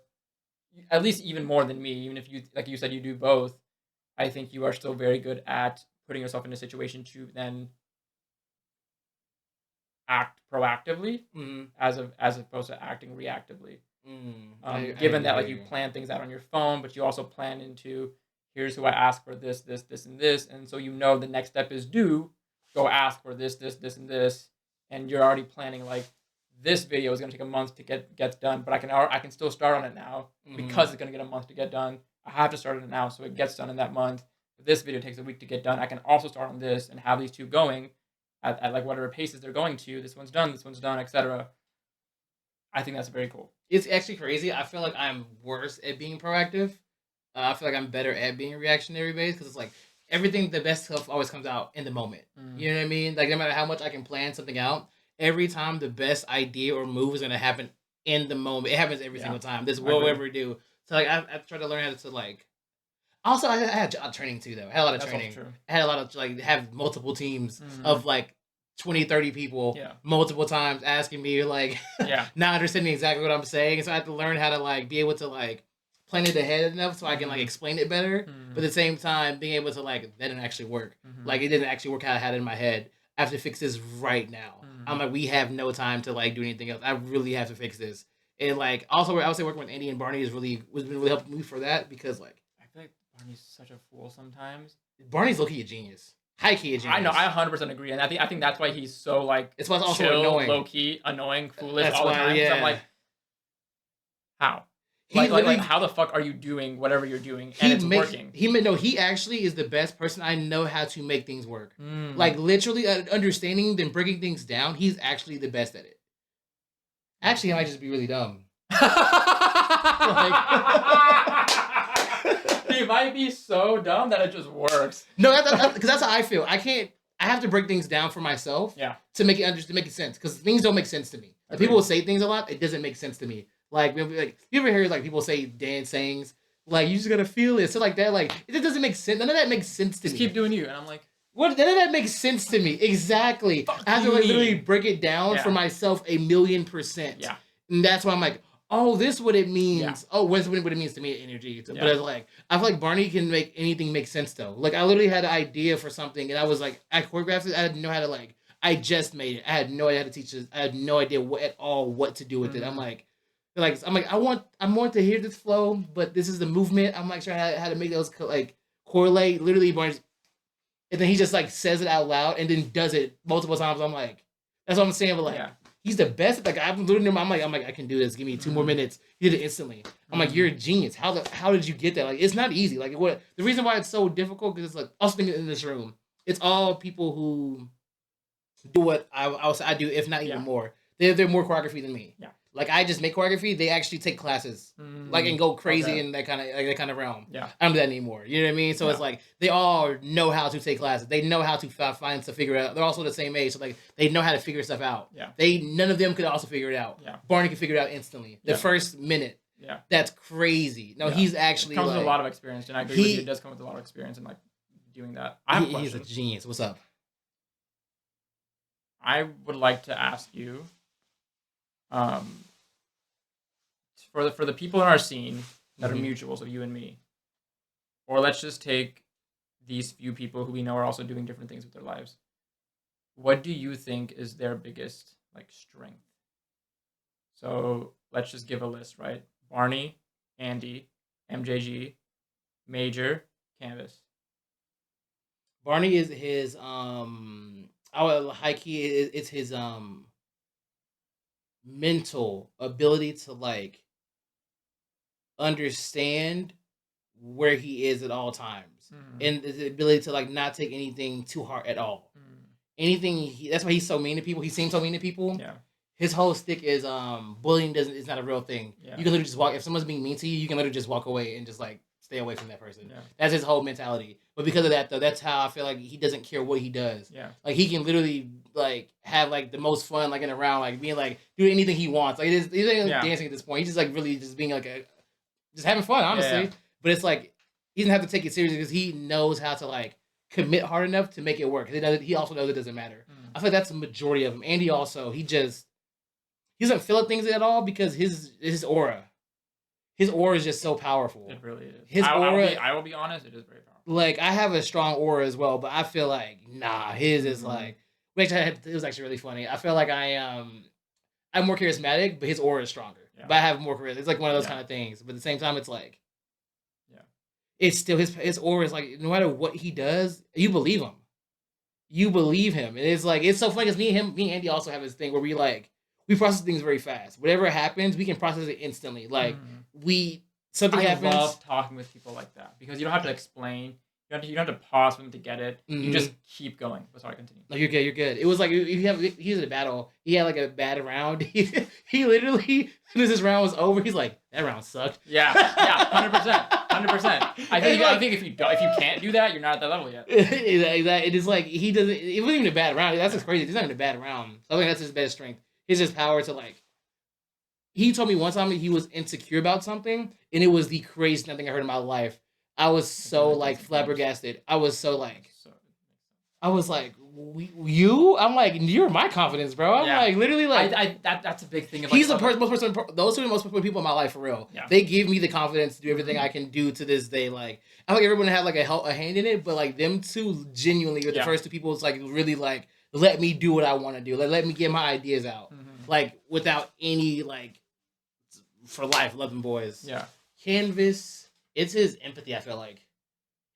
Speaker 1: at least even more than me. Even if you, like you said, you do both. I think you are still very good at putting yourself in a situation to then act proactively as opposed to acting reactively. Given that like you plan things out on your phone, but you also plan into, here's who I ask for this, and this, and so you know the next step is due. Go ask for this, and this, and you're already planning like this video is gonna take a month to get done, but I can still start on it now because it's gonna get a month to get done. I have to start on it now so it gets done in that month. If this video takes a week to get done, I can also start on this and have these two going at like whatever paces they're going to. This one's done, etc. I think that's very cool.
Speaker 2: It's actually crazy. I feel like I'm worse at being proactive. I feel like I'm better at being reactionary based, because it's like everything, the best stuff always comes out in the moment. You know what I mean? Like no matter how much I can plan something out, every time the best idea or move is going to happen in the moment. It happens every single time. This will ever do. So like I tried to learn how to like. Also, I had job training too though. I had a lot of training. I had a lot of like have multiple teams of like 20, 30 people multiple times asking me like not understanding exactly what I'm saying. So I had to learn how to like be able to like plan it ahead enough so I can like explain it better. But at the same time being able to like, that didn't actually work. Like it didn't actually work how I had it in my head. I have to fix this right now. I'm like, we have no time to like do anything else. I really have to fix this. And like also I would say working with Andy and Barney has been really helping me for that, because like
Speaker 1: I feel like Barney's such a fool sometimes.
Speaker 2: Barney's low-key a genius. High-key a genius.
Speaker 1: I know, I 100% agree. And I think that's why he's so like
Speaker 2: it's also
Speaker 1: chill,
Speaker 2: annoying.
Speaker 1: Low-key, annoying, foolish
Speaker 2: that's
Speaker 1: all the time.
Speaker 2: Yeah.
Speaker 1: I'm like, how? Like, how the fuck are you doing whatever you're doing and it's working?
Speaker 2: He actually is the best person I know how to make things work. Like literally understanding and breaking things down. He's actually the best at it. Actually, I might just be really dumb.
Speaker 1: He might be so dumb that it just works.
Speaker 2: No, because that's how I feel. I have to break things down for myself. To make it sense, because things don't make sense to me. Like, people will say things a lot. It doesn't make sense to me. Like you ever hear like people say dance sayings like you just gotta feel it, so like that, like it doesn't make sense. None of that makes sense to me.
Speaker 1: Just keep doing you, and I'm like,
Speaker 2: what? None of that makes sense to me. Exactly. I have to like literally break it down for myself 1,000,000%.
Speaker 1: Yeah.
Speaker 2: And that's why I'm like, oh, this is what it means. Yeah. Oh, what's what it means to me, energy. But it's like, I feel like Barney can make anything make sense though. Like I literally had an idea for something, and I was like, I choreographed it. I didn't know how to like. I just made it. I had no idea how to teach it. I had no idea what to do with it. I'm like, I want to hear this flow, but this is the movement. I'm like sure how to make those like correlate. Literally, Barney's, and then he just like says it out loud and then does it multiple times. I'm like, that's what I'm saying. But like, He's the best. Like I'm literally, I'm like, I can do this. Give me 2 more minutes. He did it instantly. I'm like, you're a genius. How did you get that? Like, it's not easy. Like, what the reason why it's so difficult because it's like also thinking in this room, it's all people who do what I do, if not even more. They're more choreography than me.
Speaker 1: Yeah.
Speaker 2: Like I just make choreography. They actually take classes, like and go crazy in that kind of realm.
Speaker 1: Yeah.
Speaker 2: I don't do that anymore. You know what I mean? So it's like they all know how to take classes. They know how to find stuff, figure it out. They're also the same age, so like they know how to figure stuff out.
Speaker 1: Yeah.
Speaker 2: None of them could also figure it out.
Speaker 1: Yeah.
Speaker 2: Barney can figure it out instantly. The first minute.
Speaker 1: Yeah.
Speaker 2: That's crazy. No, he's actually
Speaker 1: it comes
Speaker 2: like,
Speaker 1: with a lot of experience, and I agree with you. It does come with a lot of experience in like doing that.
Speaker 2: He's a genius. What's up?
Speaker 1: I would like to ask you, for the people in our scene that are mutuals of you and me, or let's just take these few people who we know are also doing different things with their lives. What do you think is their biggest like strength? So let's just give a list, right? Barney, Andy, MJG, Major, Canvas.
Speaker 2: Barney is his high key it's his mental ability to like understand where he is at all times and the ability to like not take anything too hard at all. That's why he's so mean to people. He seems so mean to people.
Speaker 1: Yeah.
Speaker 2: His whole stick is bullying is not a real thing.
Speaker 1: Yeah.
Speaker 2: You can literally just walk if someone's being mean to you, you can literally just walk away and just like stay away from that person. Yeah. That's his whole mentality. But because of that though, that's how I feel like he doesn't care what he does.
Speaker 1: Yeah.
Speaker 2: Like he can literally like have like the most fun like in a round, like being like do anything he wants. Like he's like dancing at this point. He's just like really just being like just having fun, honestly. Yeah. But it's like he doesn't have to take it seriously because he knows how to like commit hard enough to make it work. He also knows it doesn't matter. I feel like that's the majority of him. Andy also, he doesn't feel at things at all because his aura. His aura is just so powerful.
Speaker 1: It really is.
Speaker 2: His aura.
Speaker 1: I will be honest, it is very powerful.
Speaker 2: Like I have a strong aura as well, but I feel like his is like. Which it was actually really funny. I feel like I'm more charismatic, but his aura is stronger. Yeah. But I have more charisma. It's like one of those kind of things. But at the same time, it's like, it's still his aura is like no matter what he does, you believe him. You believe him, and it's like it's so funny because me and Andy also have this thing where we process things very fast. Whatever happens, we can process it instantly. Like something happens. I
Speaker 1: love talking with people like that because you don't have to explain. You don't have to pause for them to get it. You just keep going. Sorry, continue.
Speaker 2: No, you're good. You're good. It was like he's in a battle. He had like a bad round. He literally, as soon as his round was over, he's like, that round sucked.
Speaker 1: Yeah, 100%. I think if you can't do that, you're not at that level yet.
Speaker 2: It is like he doesn't. It wasn't even a bad round. That's just crazy. It's not even a bad round. So I think that's his best strength. It's his power to like. He told me one time that he was insecure about something, and it was the craziest thing I heard in my life. I was so like flabbergasted. I was so like, you? I'm like, you're my confidence, bro. I'm like, literally like,
Speaker 1: that's a big thing.
Speaker 2: He's the those are the most important people in my life for real. Yeah. They give me the confidence to do everything I can do to this day. Like, I feel like everyone had like a hand in it, but like them two genuinely are the first two people who's like really like, let me do what I want to do. Let me get my ideas out. Like without any like, for life, loving boys. Yeah. Canvas. It's his empathy, I feel like.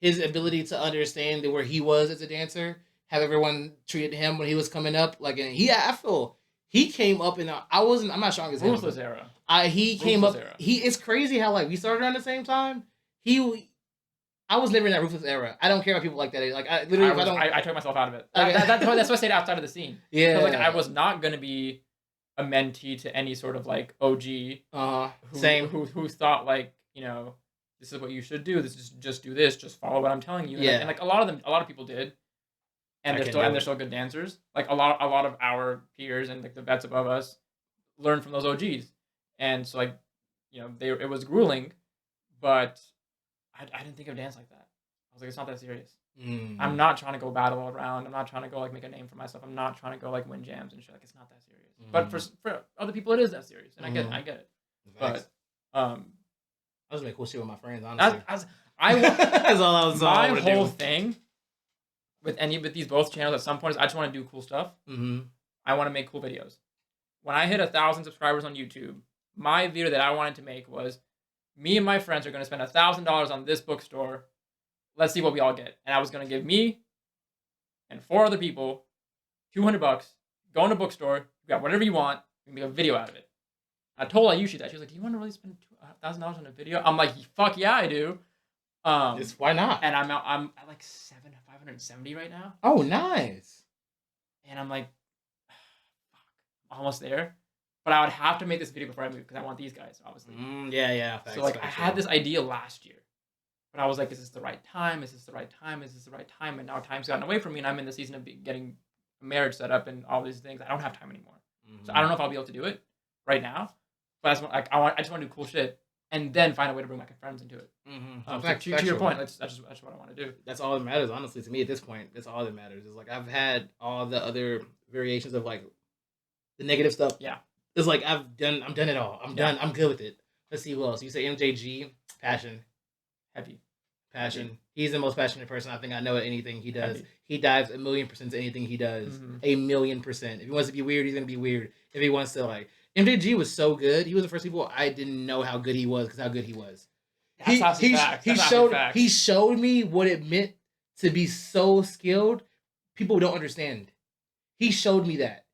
Speaker 2: His ability to understand where he was as a dancer, how everyone treated him when he was coming up. Like, and I feel he came up in I'm not strong as him.
Speaker 1: Ruthless era.
Speaker 2: He came up. Era. It's crazy how like we started around the same time. I was never in that ruthless era. I don't care about people like that. Like I literally,
Speaker 1: I took myself out of it. Okay. That's why I stayed outside of the scene. Yeah. Because like I was not gonna be a mentee to any sort of like OG. Who thought like this is what you should do. This is just do this. Just follow what I'm telling you. And like a lot of people did, and they're still good dancers. Like a lot of our peers and like the vets above us learned from those OGs, and so like it was grueling, but I didn't think of dance like that. I was like, it's not that serious. I'm not trying to go battle all around. I'm not trying to go like make a name for myself. I'm not trying to go like win jams and shit. Like it's not that serious. But for other people, it is that serious, and I get it. But
Speaker 2: I was making cool shit with my friends, honestly.
Speaker 1: That's
Speaker 2: all I was.
Speaker 1: My whole thing with these both channels at some point is I just want to do cool stuff. I want to make cool videos. When I hit 1,000 subscribers on YouTube, my video that I wanted to make was me and my friends are going to spend $1,000 on this bookstore. Let's see what we all get. And I was going to give me and 4 other people $200 go in a bookstore, grab whatever you want, and make a video out of it. I told Ayushi that. She was like, do you want to really spend $1,000 on a video? I'm like, fuck yeah, I do.
Speaker 2: Why not?
Speaker 1: And I'm at like 570 right now.
Speaker 2: Oh, nice.
Speaker 1: And I'm like, fuck, almost there. But I would have to make this video before I move because I want these guys, obviously.
Speaker 2: Yeah.
Speaker 1: So like, I had this idea last year, but I was like, is this the right time? Is this the right time? Is this the right time? And now time's gotten away from me, and I'm in the season of getting a marriage set up and all these things. I don't have time anymore. So I don't know if I'll be able to do it right now. But that's what, like, I just want to do cool shit and then find a way to bring my friends into it. So to your point, that's what I want to do.
Speaker 2: That's all that matters, honestly, to me at this point. That's all that matters. It's like I've had all the other variations of like the negative stuff.
Speaker 1: Yeah.
Speaker 2: It's like I'm done it all. I'm done. I'm good with it. Let's see who else. You say MJG, passion.
Speaker 1: Heavy.
Speaker 2: Passion. He's the most passionate person I think I know at anything he does.
Speaker 1: Heavy.
Speaker 2: He dives 1,000,000% to anything he does. 1,000,000%. If he wants to be weird, he's gonna be weird. If he wants to like MJG was so good. He was the first people I didn't know how good he was because how good he was. He showed me what it meant to be so skilled. People don't understand. He showed me that.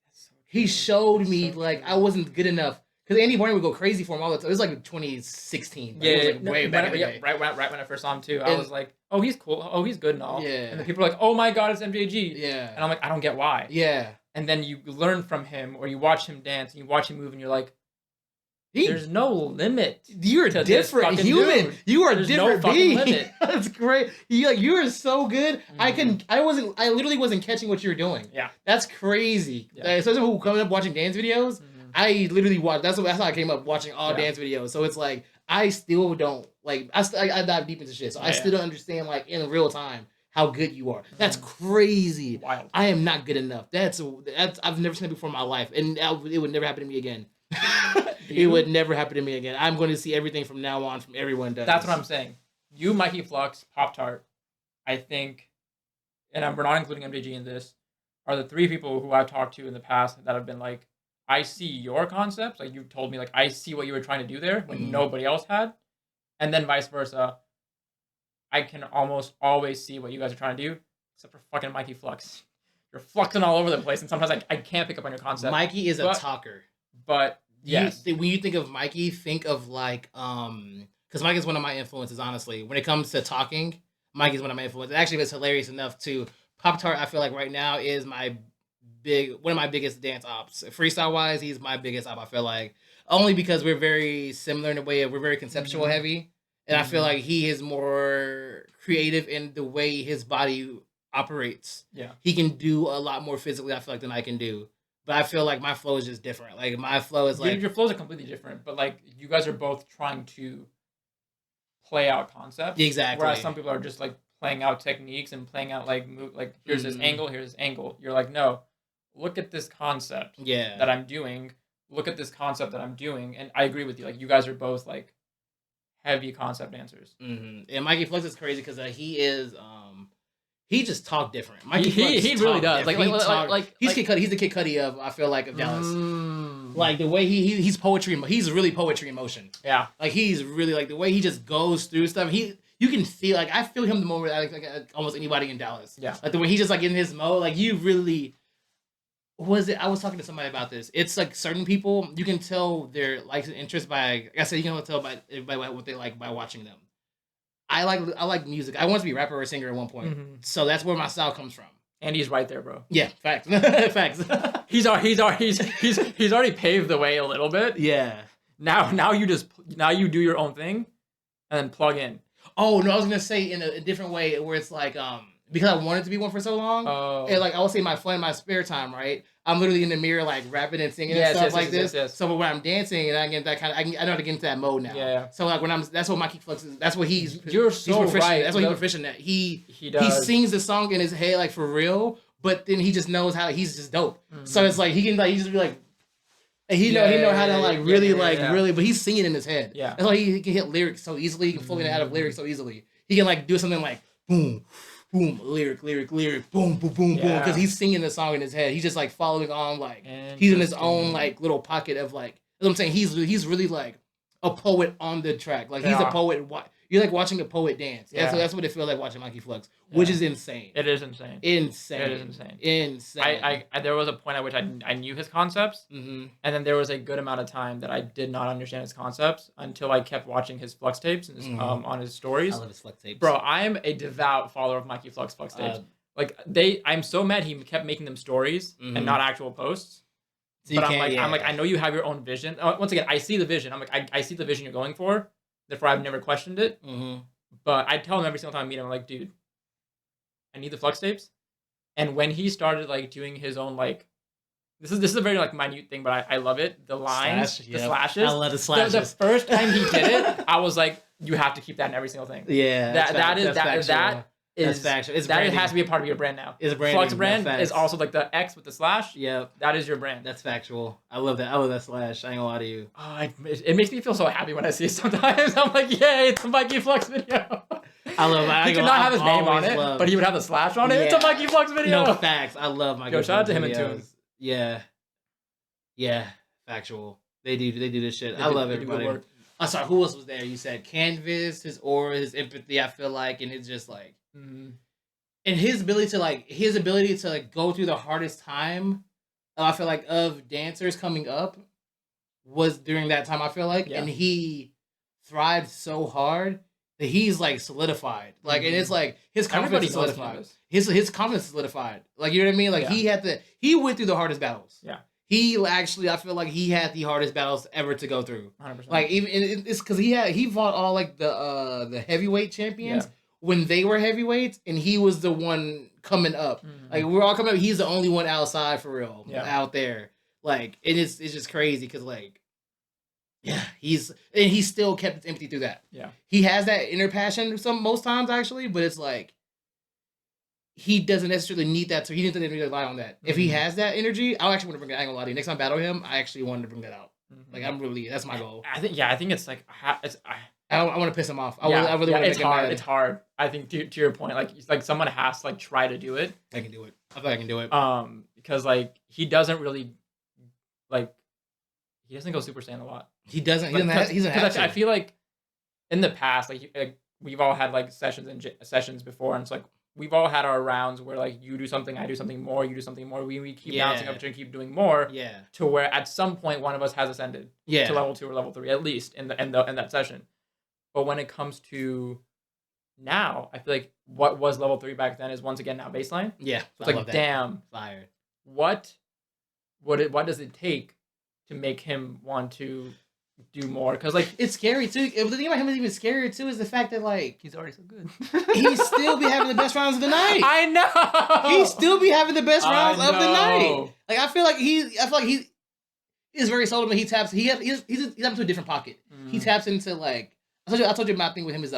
Speaker 2: He showed me like I wasn't good enough because Andy Barney would go crazy for him all the time. It was like 2016. Like, it was like way back in the day.
Speaker 1: Right when I first saw him too. I was like, oh, he's cool. Oh, he's good and all.
Speaker 2: Yeah.
Speaker 1: And then people are like, oh my god, it's MJG.
Speaker 2: Yeah.
Speaker 1: And I'm like, I don't get why.
Speaker 2: Yeah.
Speaker 1: And then you learn from him, or you watch him dance, and you watch him move, and you're like, there's no limit.
Speaker 2: You're a different human.
Speaker 1: Dude.
Speaker 2: You are
Speaker 1: there's
Speaker 2: different
Speaker 1: no
Speaker 2: being.
Speaker 1: Limit.
Speaker 2: That's great. You are so good. I literally wasn't catching what you were doing.
Speaker 1: Yeah.
Speaker 2: That's crazy.
Speaker 1: Yeah.
Speaker 2: Like, especially who coming up watching dance videos. I literally watch. That's how I came up watching all dance videos. So it's like I still don't like. I dive deep into shit. So I still don't understand like in real time how good you are. That's crazy.
Speaker 1: Wild.
Speaker 2: I am not good enough. That's I've never seen that before in my life, and it would never happen to me again. It would never happen to me again. I'm going to see everything from now on from everyone does.
Speaker 1: That's what I'm saying. You, Mikey Flux, Pop Tart, I think, and we're not including MJG in this, are the three people who I've talked to in the past that have been like, I see your concepts. Like, you've told me, like, I see what you were trying to do there when nobody else had. And then vice versa. I can almost always see what you guys are trying to do, except for fucking Mikey Flux. You're fluxing all over the place, and sometimes I can't pick up on your concept.
Speaker 2: Mikey is a talker.
Speaker 1: But, yes.
Speaker 2: When you think of Mikey, think of, like, because Mikey's one of my influences, honestly. When it comes to talking, Mikey's one of my influences. Actually, it's hilarious enough, too. Pop-Tart, I feel like right now is one of my biggest dance ops. Freestyle-wise, he's my biggest op, I feel like. Only because we're very similar in the way of we're very conceptual heavy. And I feel like he is more creative in the way his body operates.
Speaker 1: Yeah.
Speaker 2: He can do a lot more physically, I feel like, than I can do. But I feel like my flow is just different. Like, my flow is like...
Speaker 1: Your flows are completely different, but, like, you guys are both trying to play out concepts.
Speaker 2: Exactly.
Speaker 1: Whereas some people are just, like, playing out techniques and playing out, like, here's this angle, here's this angle. You're like, no, look at this concept that I'm doing. Look at this concept that I'm doing. And I agree with you. Like, you guys are both, like, heavy concept dancers.
Speaker 2: And Mikey Flux is crazy because he is... He just talk different.
Speaker 1: Mikey he really does.
Speaker 2: He's Kid Cudi. He's the Kid Cudi of I feel like of Dallas. Like the way he's poetry. He's really poetry in motion.
Speaker 1: Yeah.
Speaker 2: Like he's really like the way he just goes through stuff. You can feel like I feel him the more like almost anybody in Dallas.
Speaker 1: Yeah.
Speaker 2: Like the way he's just like in his mode. Like you really. Was it? I was talking to somebody about this. It's like certain people you can tell their likes and interests by. Like I said, you can tell by what they like by watching them. I like music. I wanted to be a rapper or a singer at one point. So that's where my style comes from.
Speaker 1: And he's right there, bro.
Speaker 2: Yeah, facts. Facts.
Speaker 1: He's already paved the way a little bit.
Speaker 2: Yeah.
Speaker 1: Now you do your own thing and then plug in.
Speaker 2: Oh, no, I was going to say in a different way where it's like because I wanted to be one for so long. And like I would say my spare time, right? I'm literally in the mirror like rapping and singing and stuff like this. Yes. So when I'm dancing and I get that kind of I know how to get into that mode now.
Speaker 1: Yeah.
Speaker 2: So like that's what Mikey Flux is. That's what he's
Speaker 1: proficient.
Speaker 2: Right. That's what he's proficient at. He sings the song in his head like for real, but then he just knows how he's just dope. So it's like he can like he just be like he know how to like really, but he's singing in his head.
Speaker 1: Yeah.
Speaker 2: That's why he can hit lyrics so easily. He can flow in and out of lyrics so easily. He can like do something like boom. Boom, lyric, boom, boom, boom, boom, because he's singing the song in his head. He's just like following on, like he's in his own like little pocket of like. That's what I'm saying. He's really like a poet on the track. Like he's a poet. You're like watching a poet dance.
Speaker 1: Yeah.
Speaker 2: That's what it feels like watching Mikey Flux, which is insane.
Speaker 1: It is insane.
Speaker 2: Insane.
Speaker 1: It is insane.
Speaker 2: Insane.
Speaker 1: I there was a point at which I knew his concepts,
Speaker 2: Mm-hmm.
Speaker 1: and then there was a good amount of time that I did not understand his concepts until I kept watching his Flux tapes and his, on his stories.
Speaker 2: I love his Flux tapes.
Speaker 1: Bro, I am a devout follower of Mikey Flux tapes. Like I'm so mad he kept making them stories and not actual posts. So but I'm like, I know you have your own vision. Once again, I see the vision. I'm like, I see the vision you're going for. Therefore, I've never questioned it.
Speaker 2: Mm-hmm.
Speaker 1: But I tell him every single time I meet him, I'm like, dude, I need the Flux tapes. And when he started like doing his own like, this is a very like minute thing, but I love it. The lines, the slashes.
Speaker 2: I love the slashes.
Speaker 1: The first time he did it, I was like, you have to keep that in every single thing.
Speaker 2: Yeah,
Speaker 1: that is factual. It has to be a part of your brand now.
Speaker 2: It's a brand.
Speaker 1: Flux brand is also like the X with the slash.
Speaker 2: Yeah,
Speaker 1: that is your brand.
Speaker 2: That's factual. I love that. I love that slash. I ain't gonna lie to you.
Speaker 1: It makes me feel so happy when I see it sometimes. I'm like, yay, it's a Mikey Flux video.
Speaker 2: I love it.
Speaker 1: He could not have his name on it, but he would have the slash on it. Yeah. It's a Mikey Flux video.
Speaker 2: No, facts. I love Mikey Flux.
Speaker 1: Shout out to him and Tunes.
Speaker 2: Yeah, factual. They do this shit. I love everybody. I'm sorry, who else was there? You said Canvas, his aura, his empathy, I feel like, and it's just like and his ability to go through the hardest time, I feel like, of dancers coming up was during that time, I feel like. And he thrived so hard that he's like solidified. Like and it's like his confidence is solidified. His confidence is solidified. Like, you know what I mean? Like he went through the hardest battles.
Speaker 1: Yeah.
Speaker 2: He actually, I feel like he had the hardest battles ever to go through.
Speaker 1: 100%.
Speaker 2: Like even it's because he fought all like the heavyweight champions when they were heavyweights, and he was the one coming up. Like we're all coming up. He's the only one outside for real, out there. Like and it's just crazy because like he still kept his empathy through that.
Speaker 1: Yeah,
Speaker 2: he has that inner passion most times actually, but it's like. He doesn't necessarily need that, so he didn't really rely on that. If he has that energy, I actually want to bring it. I ain't gonna lie to you. Next time I battle him, I actually wanted to bring that out. Like that's my goal.
Speaker 1: I think it's like
Speaker 2: I want to piss him off. I really want to make him mad.
Speaker 1: It's hard. I think to your point, like someone has to like try to do it.
Speaker 2: I can do it. I feel like I can do it.
Speaker 1: Because like he doesn't really like he doesn't go Super Saiyan a lot.
Speaker 2: He doesn't. He doesn't have to.
Speaker 1: I feel like in the past, like we've all had like sessions before, and it's like. We've all had our rounds where like you do something, I do something more, you do something more. We keep bouncing up and keep doing more.
Speaker 2: Yeah.
Speaker 1: To where at some point one of us has ascended. To level 2 or level 3 at least in that session. But when it comes to now, I feel like what was level 3 back then is once again now baseline.
Speaker 2: Yeah.
Speaker 1: So it's like damn.
Speaker 2: Fired.
Speaker 1: What does it take to make him want to do more? Because like
Speaker 2: it's scary too. The thing about him is even scarier too is the fact that like
Speaker 1: he's already so good.
Speaker 2: He still be having the best rounds of the night.
Speaker 1: I know.
Speaker 2: He still be having the best rounds of the night. Like I feel like he is very seldom that he taps. He's up to a different pocket. He taps into like I told you my thing with him is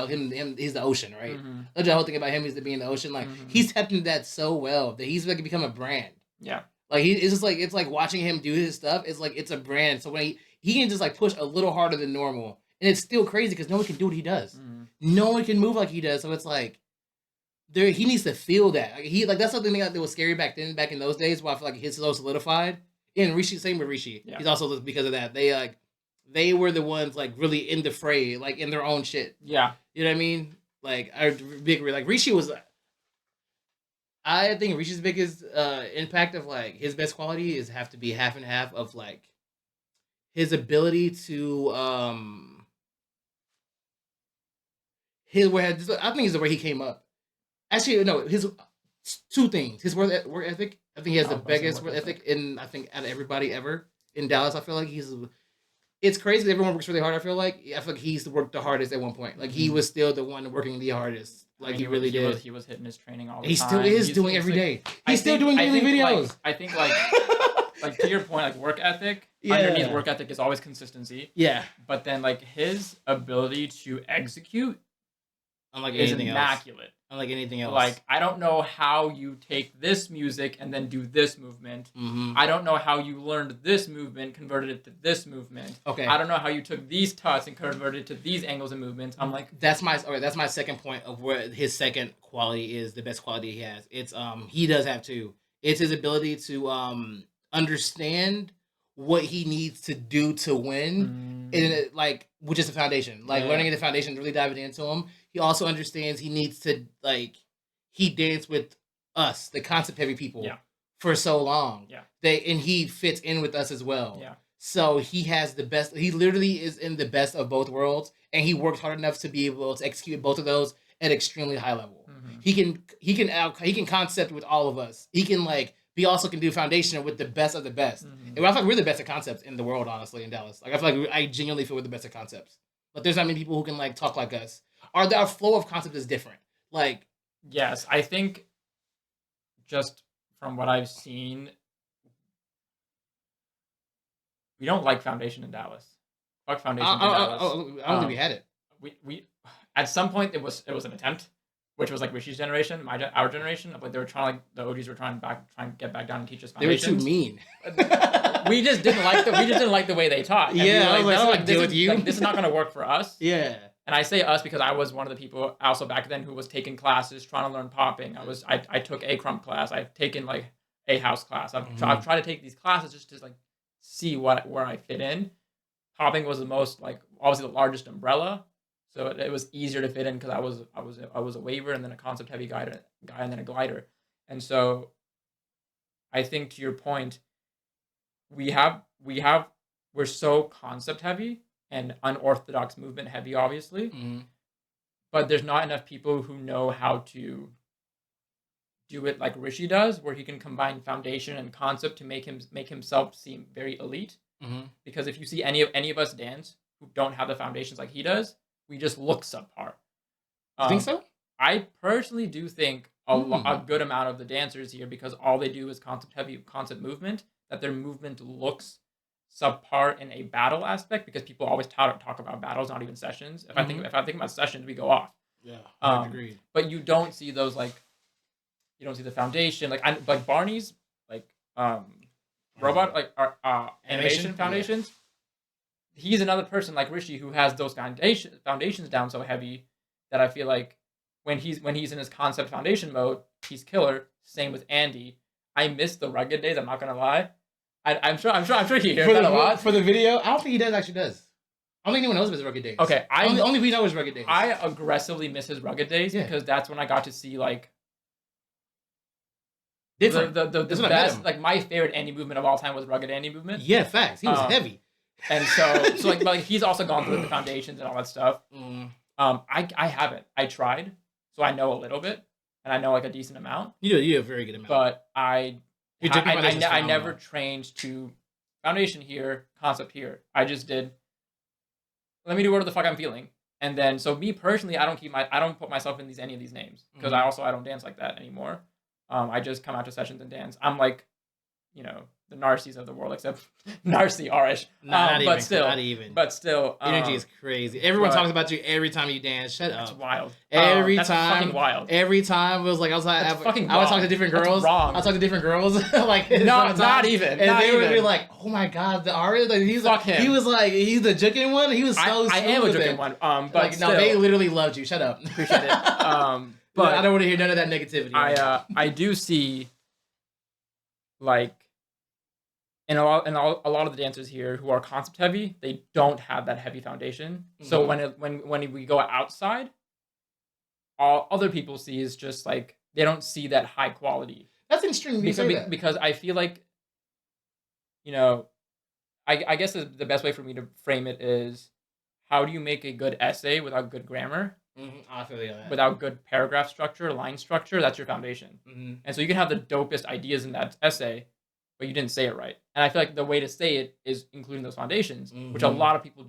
Speaker 2: he's the ocean, right? I told you the whole thing about him is to be in the ocean. Like he's tapped into that so well that he's like become a brand.
Speaker 1: Yeah.
Speaker 2: Like it's like watching him do his stuff. It's like it's a brand. So when he can just like push a little harder than normal, and it's still crazy because no one can do what he does. No one can move like he does. So it's like he needs to feel that. Like that's something that was scary back then, back in those days. Where I feel like his so solidified. And Rishi, same with Rishi. Yeah. He's also because of that. They were the ones like really in the fray, like in their own shit.
Speaker 1: Yeah,
Speaker 2: you know what I mean. Like Rishi was. I think Rishi's biggest impact of like his best quality is have to be half and half of like his ability to I think is the way he came up. Actually, no, his two things. His work ethic. I think he has the biggest work ethic out of everybody ever in Dallas. I feel like it's crazy that everyone works really hard. I feel like he's worked the hardest at one point. Like he was still the one working the hardest. Like he really did.
Speaker 1: He was hitting his training all the time.
Speaker 2: He still is doing every day. He's still doing daily videos.
Speaker 1: I think like to your point, like work ethic. Underneath work ethic is always consistency.
Speaker 2: Yeah.
Speaker 1: But then like his ability to execute,
Speaker 2: unlike
Speaker 1: is
Speaker 2: anything
Speaker 1: immaculate.
Speaker 2: Unlike anything else.
Speaker 1: Like I don't know how you take this music and then do this movement. I don't know how you learned this movement, converted it to this movement.
Speaker 2: Okay.
Speaker 1: I don't know how you took these tuts and converted it to these angles and movements. I'm like
Speaker 2: that's my second point of where his second quality is the best quality he has. It's he does have two. It's his ability to understand what he needs to do to win and like which is the foundation. Like
Speaker 1: Yeah.
Speaker 2: learning the foundation, really diving into him. He also understands he needs to like he danced with us, the concept heavy people,
Speaker 1: Yeah.
Speaker 2: for so long.
Speaker 1: Yeah.
Speaker 2: And he fits in with us as well.
Speaker 1: Yeah.
Speaker 2: So he has the best. He literally is in the best of both worlds, and he works hard enough to be able to execute both of those at extremely high level. He can concept with all of us. He can like he also can do foundation with the best of the best. And I feel like we're the best at concepts in the world, honestly, in Dallas. Like I feel like I genuinely feel we're the best at concepts. Like there's not many people who can like talk like us. Our flow of concepts is different. Like
Speaker 1: yes, I think just from what I've seen, we don't like foundation in Dallas. Fuck foundation in Dallas.
Speaker 2: I don't think we had it.
Speaker 1: We at some point it was an attempt, which was like Rishi's generation, our generation. Like they were trying, like the OGs were trying to get back down and teach us foundations.
Speaker 2: They were too mean.
Speaker 1: we just didn't like the way they taught. And
Speaker 2: yeah,
Speaker 1: we were
Speaker 2: I was like, deal with you.
Speaker 1: Like, this is not going to work for us.
Speaker 2: Yeah.
Speaker 1: And I say us because I was one of the people also back then who was taking classes, trying to learn popping. I took a crump class. I've taken like a house class. I've tried to take these classes just to like see where I fit in. Popping was the most like obviously the largest umbrella, so it was easier to fit in because I was a waiver and then a concept heavy guy and then a glider. And so I think to your point, we're so concept heavy and unorthodox movement heavy, obviously, but there's not enough people who know how to do it like Rishi does, where he can combine foundation and concept to make himself seem very elite. Because if you see any of us dance who don't have the foundations like he does, we just look subpar.
Speaker 2: You think so?
Speaker 1: I personally do think a good amount of the dancers here, because all they do is concept movement, that their movement looks subpar in a battle aspect, because people always talk about battles, not even sessions. If I think about sessions, we go off.
Speaker 2: Yeah, I agree.
Speaker 1: But you don't see those like, you don't see the foundation like Barney's like robot like animation foundations. Yeah. He's another person like Rishi who has those foundations down so heavy that I feel like when he's in his concept foundation mode, he's killer. Same with Andy. I miss the rugged days. I'm not gonna lie. I'm sure he hears that a lot.
Speaker 2: For the video, I don't think he actually does. I don't think anyone knows about his rugged days.
Speaker 1: Okay,
Speaker 2: only we know his rugged days.
Speaker 1: I aggressively miss his rugged days because that's when I got to see like the best. Like my favorite Andy movement of all time was rugged Andy movement.
Speaker 2: Yeah, facts. He was heavy,
Speaker 1: and so like he's also gone through the foundations and all that stuff. I haven't. I tried, so I know a little bit, and I know like a decent amount.
Speaker 2: You do a very good amount.
Speaker 1: But I never trained to foundation here, concept here. I just did. Let me do whatever the fuck I'm feeling, and then so me personally, I don't put myself in any of these names because I don't dance like that anymore. I just come out to sessions and dance. I'm like, the Narcies of the world, except Narcy Arish. Not even. But still.
Speaker 2: Energy is crazy. Everyone talks about you every time you dance. Shut up.
Speaker 1: That's wild.
Speaker 2: That's
Speaker 1: fucking wild.
Speaker 2: Every time it was like I would talk to different girls.
Speaker 1: That's wrong.
Speaker 2: I talk to different girls. like
Speaker 1: not even.
Speaker 2: And they
Speaker 1: would
Speaker 2: be like, "Oh my god, the Arish! Like he's
Speaker 1: fuck him.
Speaker 2: He was like he's the juking one. He was so.
Speaker 1: I am a juking one. But
Speaker 2: like,
Speaker 1: still,
Speaker 2: no, they literally loved you. Shut up.
Speaker 1: Appreciate it. But
Speaker 2: I don't want to hear none of that negativity.
Speaker 1: I do see like. And a lot of the dancers here who are concept heavy, they don't have that heavy foundation. So when we go outside, all other people see is just like they don't see that high quality.
Speaker 2: That's interesting.
Speaker 1: Because I feel like, I guess the best way for me to frame it is, how do you make a good essay without good grammar?
Speaker 2: I feel that.
Speaker 1: Without good paragraph structure, line structure, that's your foundation. And so you can have the dopest ideas in that essay, but you didn't say it right. And I feel like the way to say it is including those foundations, which a lot of people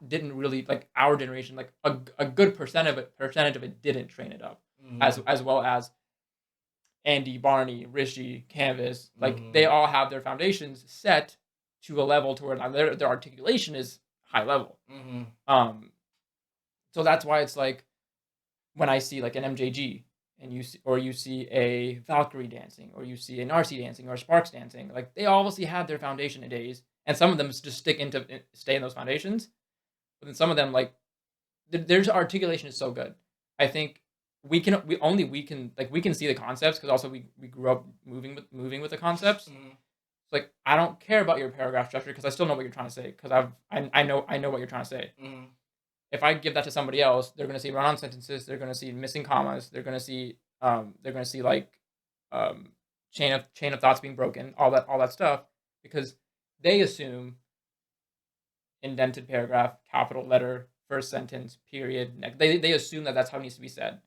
Speaker 1: didn't really, like our generation, like a good percentage of it didn't train it up, as well as Andy, Barney, Rishi, Canvas. Like they all have their foundations set to a level to where their articulation is high level. So that's why it's like when I see like an MJG, and you see a Valkyrie dancing, or you see a Narcy dancing, or a Sparks dancing, like they obviously have their foundation in days, and some of them just stay in those foundations, but then some of them like their articulation is so good. I think we can see the concepts because also we grew up moving with the concepts, It's like, I don't care about your paragraph structure because I still know what you're trying to say because I know what you're trying to say.
Speaker 2: Mm-hmm.
Speaker 1: If I give that to somebody else, they're gonna see run-on sentences. They're gonna see missing commas. They're gonna see like um, chain of thoughts being broken. All that stuff because they assume indented paragraph, capital letter, first sentence, period. Next. They assume that that's how it needs to be said,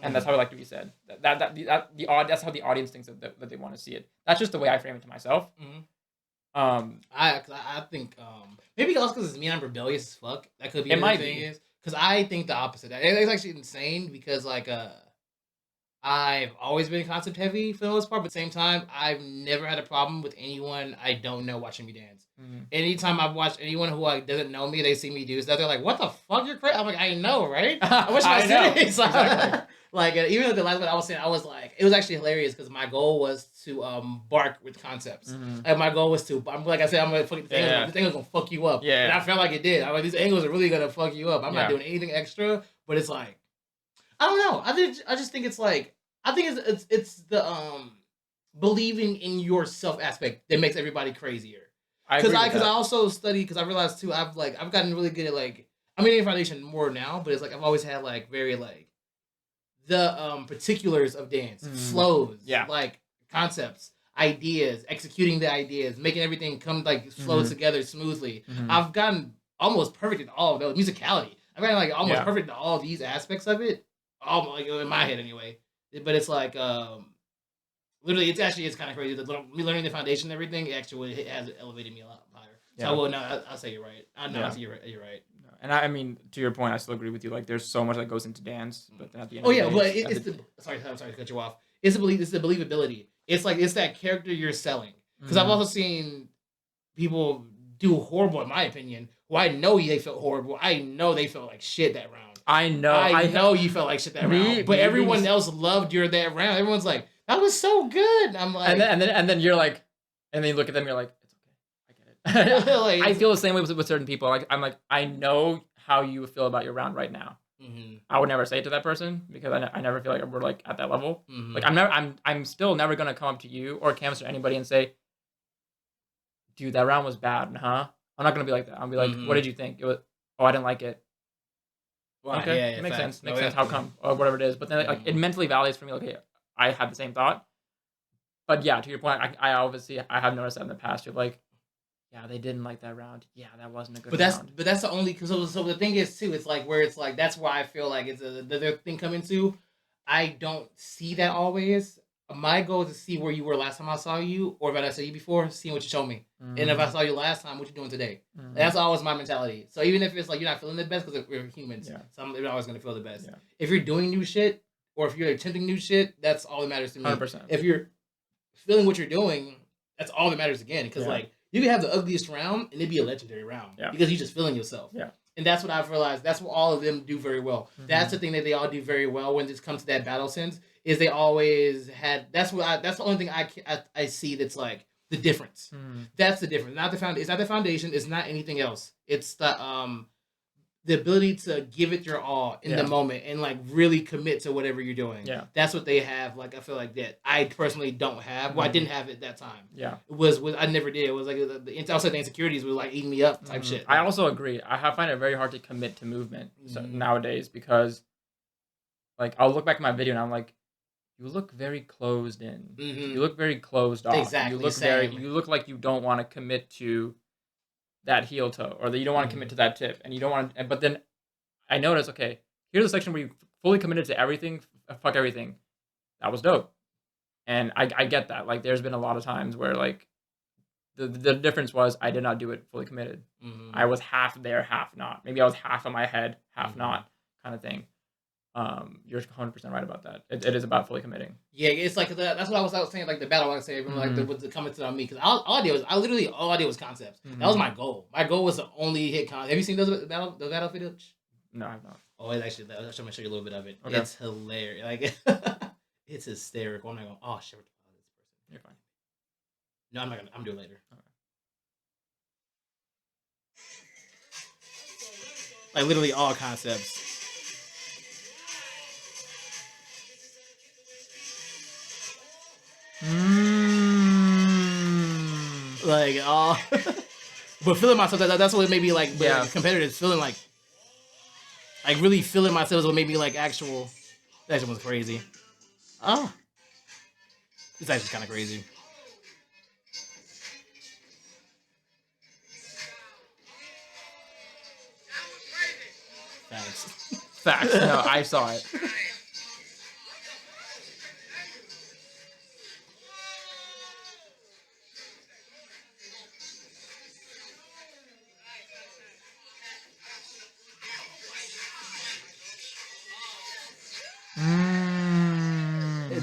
Speaker 1: and that's how it like to be said. That's how the audience thinks that they want to see it. That's just the way I frame it to myself.
Speaker 2: Mm-hmm.
Speaker 1: I
Speaker 2: think maybe also because it's me, I'm rebellious as fuck. That could be
Speaker 1: it might
Speaker 2: thing
Speaker 1: be.
Speaker 2: is because I think the opposite. It's actually insane because like I've always been concept heavy for the most part, but at the same time, I've never had a problem with anyone I don't know watching me dance.
Speaker 1: Mm-hmm.
Speaker 2: Anytime I've watched anyone who like doesn't know me, they see me do stuff. They're like, "What the fuck? You're crazy!" I'm like, "I know, right? I wish
Speaker 1: I know
Speaker 2: exactly." Like even though the last one I was saying, I was like, it was actually hilarious because my goal was to bark with concepts.
Speaker 1: Mm-hmm.
Speaker 2: Like my goal was to, I'm like I said, I'm gonna fuck this thing is gonna fuck you up.
Speaker 1: Yeah,
Speaker 2: and I felt like it did. I'm like, these angles are really gonna fuck you up. I'm
Speaker 1: Yeah.
Speaker 2: not doing anything extra, but it's like, I don't know. I just think it's like, I think it's the believing in yourself aspect that makes everybody crazier. Because I also study because I realized too I've gotten really good at like I'm in foundation more now, but it's like I've always had like very like the particulars of dance, flows, like concepts, ideas, executing the ideas, making everything come like flow together smoothly. I've gotten almost perfect in all of those. Musicality, I've gotten like almost perfect in all these aspects of it. All like in my head anyway. But it's like literally, it's kind of crazy. Me learning the foundation and everything actually it has elevated me a lot higher. So I will now. I'll say you're right. I know. I see you're right.
Speaker 1: And I mean, to your point, I still agree with you. Like, there's so much that goes into dance, but then at the end.
Speaker 2: I'm sorry to cut you off. It's the believability. It's like it's that character you're selling. Because I've also seen people do horrible, in my opinion. Who I know they felt horrible. I know they felt like shit that round.
Speaker 1: I know.
Speaker 2: I know you felt like shit that round. But everyone else loved your that round. Everyone's like, that was so good. I'm like,
Speaker 1: and then you're like, and then you look at them, you're like, it's okay, I get it. Like, I feel the same way with certain people. Like I'm like, I know how you feel about your round right now.
Speaker 2: Mm-hmm.
Speaker 1: I would never say it to that person because I never feel like we're like at that level.
Speaker 2: Mm-hmm.
Speaker 1: Like I'm still never gonna come up to you or Camus or anybody and say, dude, that round was bad, huh? I'm not gonna be like that. I'll be like, what did you think? It was, I didn't like it.
Speaker 2: Well,
Speaker 1: okay,
Speaker 2: yeah,
Speaker 1: makes sense. Makes sense. How come or whatever it is? But then like it mentally validates for me. Okay, I had the same thought. But yeah, to your point, I obviously I have noticed that in the past. You're like, yeah, they didn't like that round. Yeah, that wasn't a good round.
Speaker 2: But that's the only because so the thing is too. It's like where it's like that's why I feel like it's the thing coming to. I don't see that always. My goal is to see where you were last time I saw you, or if I saw you before, seeing what you showed me. And if I saw you last time, what you doing today? That's always my mentality. So even if it's like you're not feeling the best because we're humans, so you're always gonna feel the best.
Speaker 1: Yeah.
Speaker 2: If you're doing new shit or if you're attempting new shit, that's all that matters to me.
Speaker 1: 100%.
Speaker 2: If you're feeling what you're doing, that's all that matters again. Because like you can have the ugliest round and it'd be a legendary round because you're just feeling yourself.
Speaker 1: Yeah.
Speaker 2: And that's what I've realized. That's what all of them do very well. That's the thing that they all do very well when it comes to that battle sense. Is they always had. That's the only thing I see that's like the difference. That's the difference. Not the foundation. It's not the foundation. It's not anything else. It's the ability to give it your all in the moment and like really commit to whatever you're doing. Yeah, that's what they have. Like I feel like that I personally don't have. Well, I didn't have it that time. Yeah, it was I never did. It was like the outside the insecurities was like eating me up type shit.
Speaker 1: I also agree. I find it very hard to commit to movement nowadays because like I'll look back at my video and I'm like, you look very closed in. You look very closed off.
Speaker 2: Exactly.
Speaker 1: You look like you don't want to commit to that heel toe or that you don't want to commit to that tip and you don't want to, but then I notice, okay, here's a section where you fully committed to everything, fuck everything. That was dope. And I get that. Like there's been a lot of times where like the difference was I did not do it fully committed. I was half there, half not. Maybe I was half in my head, half not kind of thing. You're 100% right about that. It is about fully committing.
Speaker 2: Yeah, it's like that's what I was saying. Like the battle, like I say, like the comments on me because all I did was concepts. That was my goal. My goal was to only hit concepts. Have you seen those battle videos?
Speaker 1: No, I've not.
Speaker 2: Oh, it's actually I'm gonna show you a little bit of it. Okay. It's hilarious. Like it's hysterical. I'm not going. Oh shit!
Speaker 1: You're fine.
Speaker 2: No, I'm not gonna. I'm doing it later. Okay. Like literally all concepts. Like, but feeling myself, that's what made me like,
Speaker 1: Yeah.
Speaker 2: competitive. Feeling like really feeling myself is what made me like actual. That shit was crazy. Oh, it's actually kind of crazy. Thanks.
Speaker 1: Facts. No, I saw it.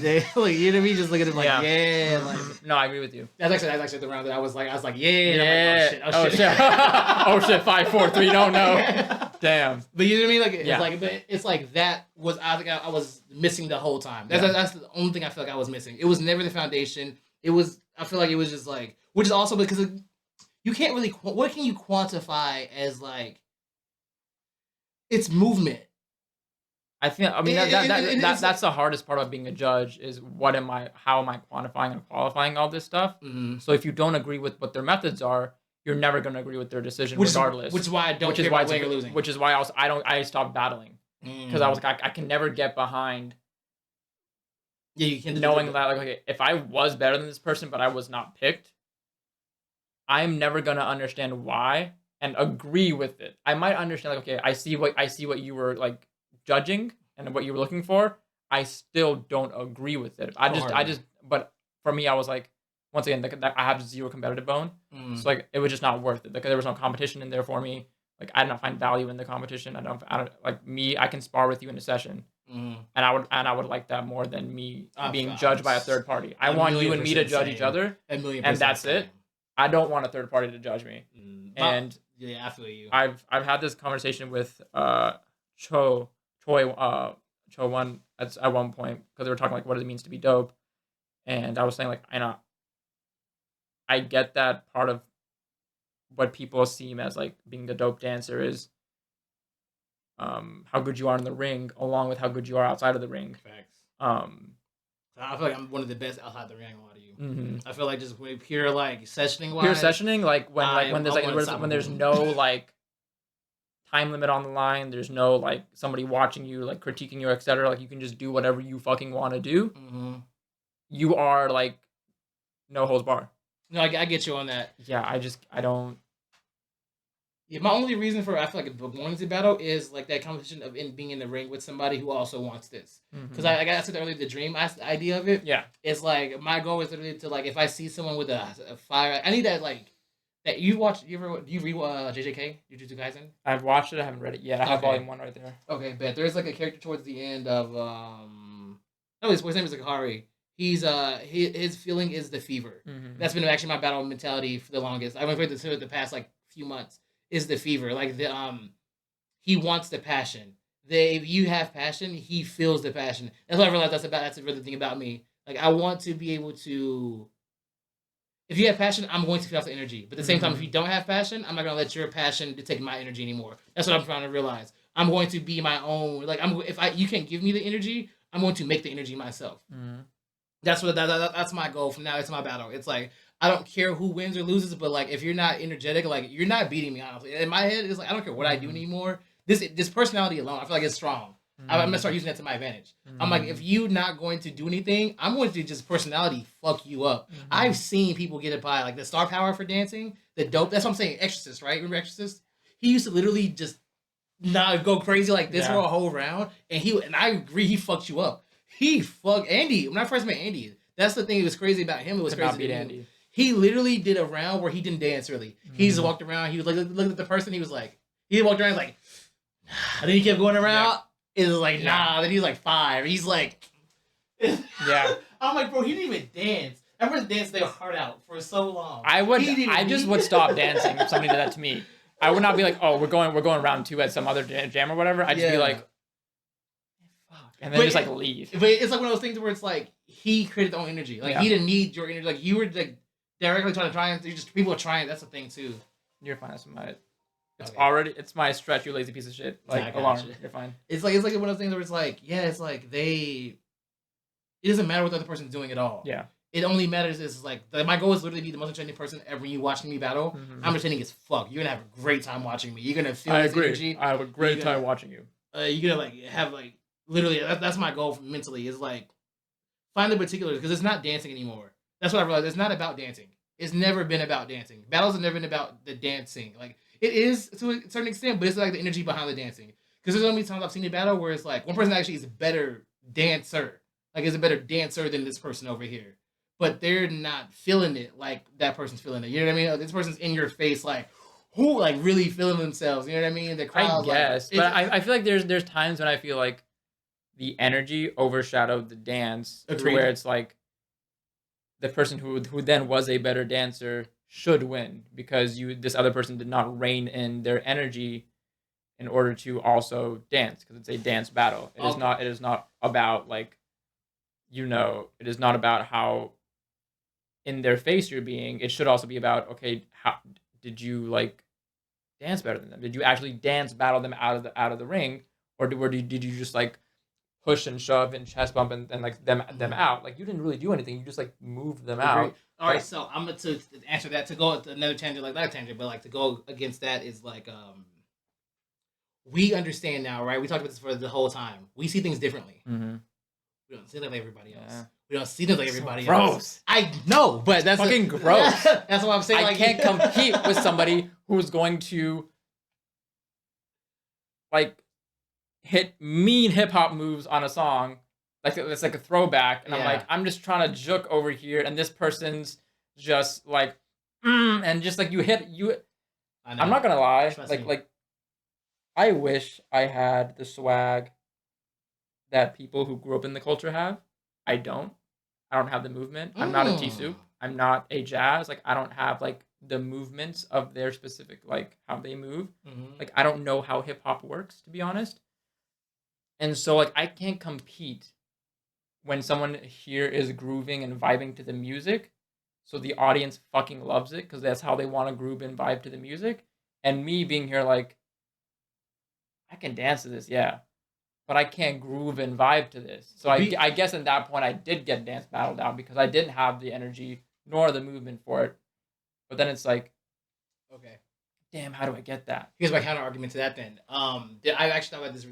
Speaker 2: They, like, you know what I mean? Just look at it like, yeah, like.
Speaker 1: No, I agree with you.
Speaker 2: That's actually the round that I was like, yeah.
Speaker 1: Yeah.
Speaker 2: And I'm like, oh shit.
Speaker 1: Oh shit. 5, 4, 3. Don't know. Damn.
Speaker 2: But you know what I mean? Like,
Speaker 1: Yeah.
Speaker 2: it's like, but it's like that was I think I was missing the whole time. That's the only thing I feel like I was missing. It was never the foundation. It was. I feel like it was just like, which is also because you can't really. What can you quantify as like? It's movement.
Speaker 1: I mean, that's the hardest part of being a judge is how am I quantifying and qualifying all this stuff?
Speaker 2: Mm-hmm.
Speaker 1: So if you don't agree with what their methods are, you're never going to agree with their decision regardless.
Speaker 2: Which is why I don't care about winning or losing.
Speaker 1: Which is why I stopped battling. Because I was like, I can never get behind
Speaker 2: you can
Speaker 1: knowing that, like, okay, if I was better than this person, but I was not picked, I'm never going to understand why and agree with it. I might understand, like, okay, I see what you were, like, judging and what you were looking for. I still don't agree with it. But for me, I was like, once again, I have zero competitive bone. So like, it was just not worth it. Like, there was no competition in there for me. Like, I did not find value in the competition. I don't like me. I can spar with you in a session, and I would like that more than me being judged by a third party. I want you and me to judge each other, and that's it. I don't want a third party to judge me. And
Speaker 2: yeah, I feel you.
Speaker 1: I've had this conversation with Choi one at one point, because they were talking like what it means to be dope, and I was saying like I get that part of what people seem as like being a dope dancer is how good you are in the ring, along with how good you are outside of the ring.
Speaker 2: Facts. I feel like I'm one of the best outside the ring. A lot of you.
Speaker 1: Mm-hmm.
Speaker 2: I feel like just pure like sessioning wise.
Speaker 1: Pure sessioning, like when there's no like time limit on the line, there's no like somebody watching you, like critiquing you, etc. Like you can just do whatever you fucking want to do.
Speaker 2: Mm-hmm.
Speaker 1: You are like no holds bar.
Speaker 2: No, I get you on that.
Speaker 1: Yeah, I don't.
Speaker 2: Yeah, my only reason for I feel like wanting to battle is like that competition of being in the ring with somebody who also wants this. Because I said earlier, the dream idea of it.
Speaker 1: Yeah,
Speaker 2: it's like my goal is literally to like if I see someone with a fire, I need that like that you watch. Do you read JJK Jujutsu Kaisen?
Speaker 1: I've watched it. I haven't read it yet. I have volume 1 right there.
Speaker 2: Okay, but there's like a character towards the end of his name is Akari. He's his feeling is the fever.
Speaker 1: Mm-hmm.
Speaker 2: That's been actually my battle mentality for the longest. I've been through the past like few months. Is the fever like he wants the passion. If you have passion, he feels the passion. That's what I realized. That's the really thing about me. Like I want to be able to. If you have passion, I'm going to feel the energy. But at the same time, if you don't have passion, I'm not going to let your passion dictate my energy anymore. That's what I'm trying to realize. I'm going to be my own. Like you can't give me the energy, I'm going to make the energy myself.
Speaker 1: Mm-hmm.
Speaker 2: That's my goal from now. It's my battle. It's like I don't care who wins or loses, but like if you're not energetic, like you're not beating me. Honestly, in my head, it's like I don't care what I do anymore. This personality alone, I feel like it's strong. I'm gonna start using that to my advantage. I'm like, if you not going to do anything, I'm going to just personality fuck you up. I've seen people get it by like the star power for dancing, the dope. That's what I'm saying. Exorcist, right? Remember Exorcist? He used to literally just not go crazy like this for a whole round, and I agree, he fucked you up. He fucked Andy. When I first met Andy, that's the thing. It was crazy about him. It was crazy about Andy. He literally did a round where he didn't dance really. He just walked around. He was like, looked at the person. He was like, he walked around like, and then he kept going around. It was like, nah. Then he's like 5. He's like,
Speaker 1: yeah.
Speaker 2: I'm like, bro, he didn't even dance. Everyone's danced their heart out for so long.
Speaker 1: I just would stop dancing if somebody did that to me. I would not be like, oh, we're going round 2 at some other jam or whatever. I'd just be like, fuck, and then just like leave.
Speaker 2: But it's like one of those things where it's like he created his own energy. Like he didn't need your energy. Like you were like directly trying to just people are trying. That's the thing too.
Speaker 1: You're fine. That's my. It's my stretch, you lazy piece of shit. Like alarm. You're fine.
Speaker 2: It's like one of those things where it's like, yeah, it's like it doesn't matter what the other person's doing at all.
Speaker 1: Yeah.
Speaker 2: it only matters is like my goal is literally be the most entertaining person ever. You watching me battle, I'm entertaining as fuck. You're gonna have a great time watching me. You're gonna feel this energy.
Speaker 1: I have a great time watching you.
Speaker 2: You're gonna like have like literally that's my goal mentally is like find the particulars because it's not dancing anymore. That's what I realized. It's not about dancing. It's never been about dancing. Battles have never been about the dancing. Like it is to a certain extent, but it's like the energy behind the dancing. Because there's only times I've seen a battle where it's like one person actually is a better dancer, like is a better dancer than this person over here, but they're not feeling it like that person's feeling it. You know what I mean? This person's in your face, like who, like really feeling themselves. You know what I mean? The crowd,
Speaker 1: I guess,
Speaker 2: like,
Speaker 1: but I feel like there's times when I feel like the energy overshadowed the dance, to where it's like the person who then was a better dancer should win because this other person did not rein in their energy in order to also dance because it's a dance battle. It is not about like, it is not about how in their face you're being. It should also be about, okay, how did you like dance better than them? Did you actually dance battle them out of the ring, or did you just like push and shove and chest bump and like them out? Like you didn't really do anything. You just like moved them out.
Speaker 2: All right, so I'm gonna to answer that, to go another tangent like that tangent, but like to go against that is like we understand now, right? We talked about this for the whole time. We see things differently.
Speaker 1: Mm-hmm.
Speaker 2: We don't see them like everybody else. Yeah. We don't see them like everybody
Speaker 1: else.
Speaker 2: Gross. I know, but that's
Speaker 1: fucking gross.
Speaker 2: That's what I'm saying.
Speaker 1: I can't compete with somebody who's going to like hit mean hip hop moves on a song, like it's like a throwback, and I'm like, I'm just trying to juke over here, and this person's just like, and just like you. I'm not gonna lie, like I wish I had the swag that people who grew up in the culture have. I don't have the movement. I'm not a T-Soup. I'm not a Jazz. Like I don't have like the movements of their specific, like how they move. Like I don't know how hip hop works, to be honest. And so like I can't compete when someone here is grooving and vibing to the music. So the audience fucking loves it because that's how they want to groove and vibe to the music. And me being here like, I can dance to this, yeah, but I can't groove and vibe to this. So I guess at that point I did get dance battled out because I didn't have the energy nor the movement for it. But then it's like, okay, damn, how do I get that?
Speaker 2: Here's my counter argument to that. Then, I actually thought about this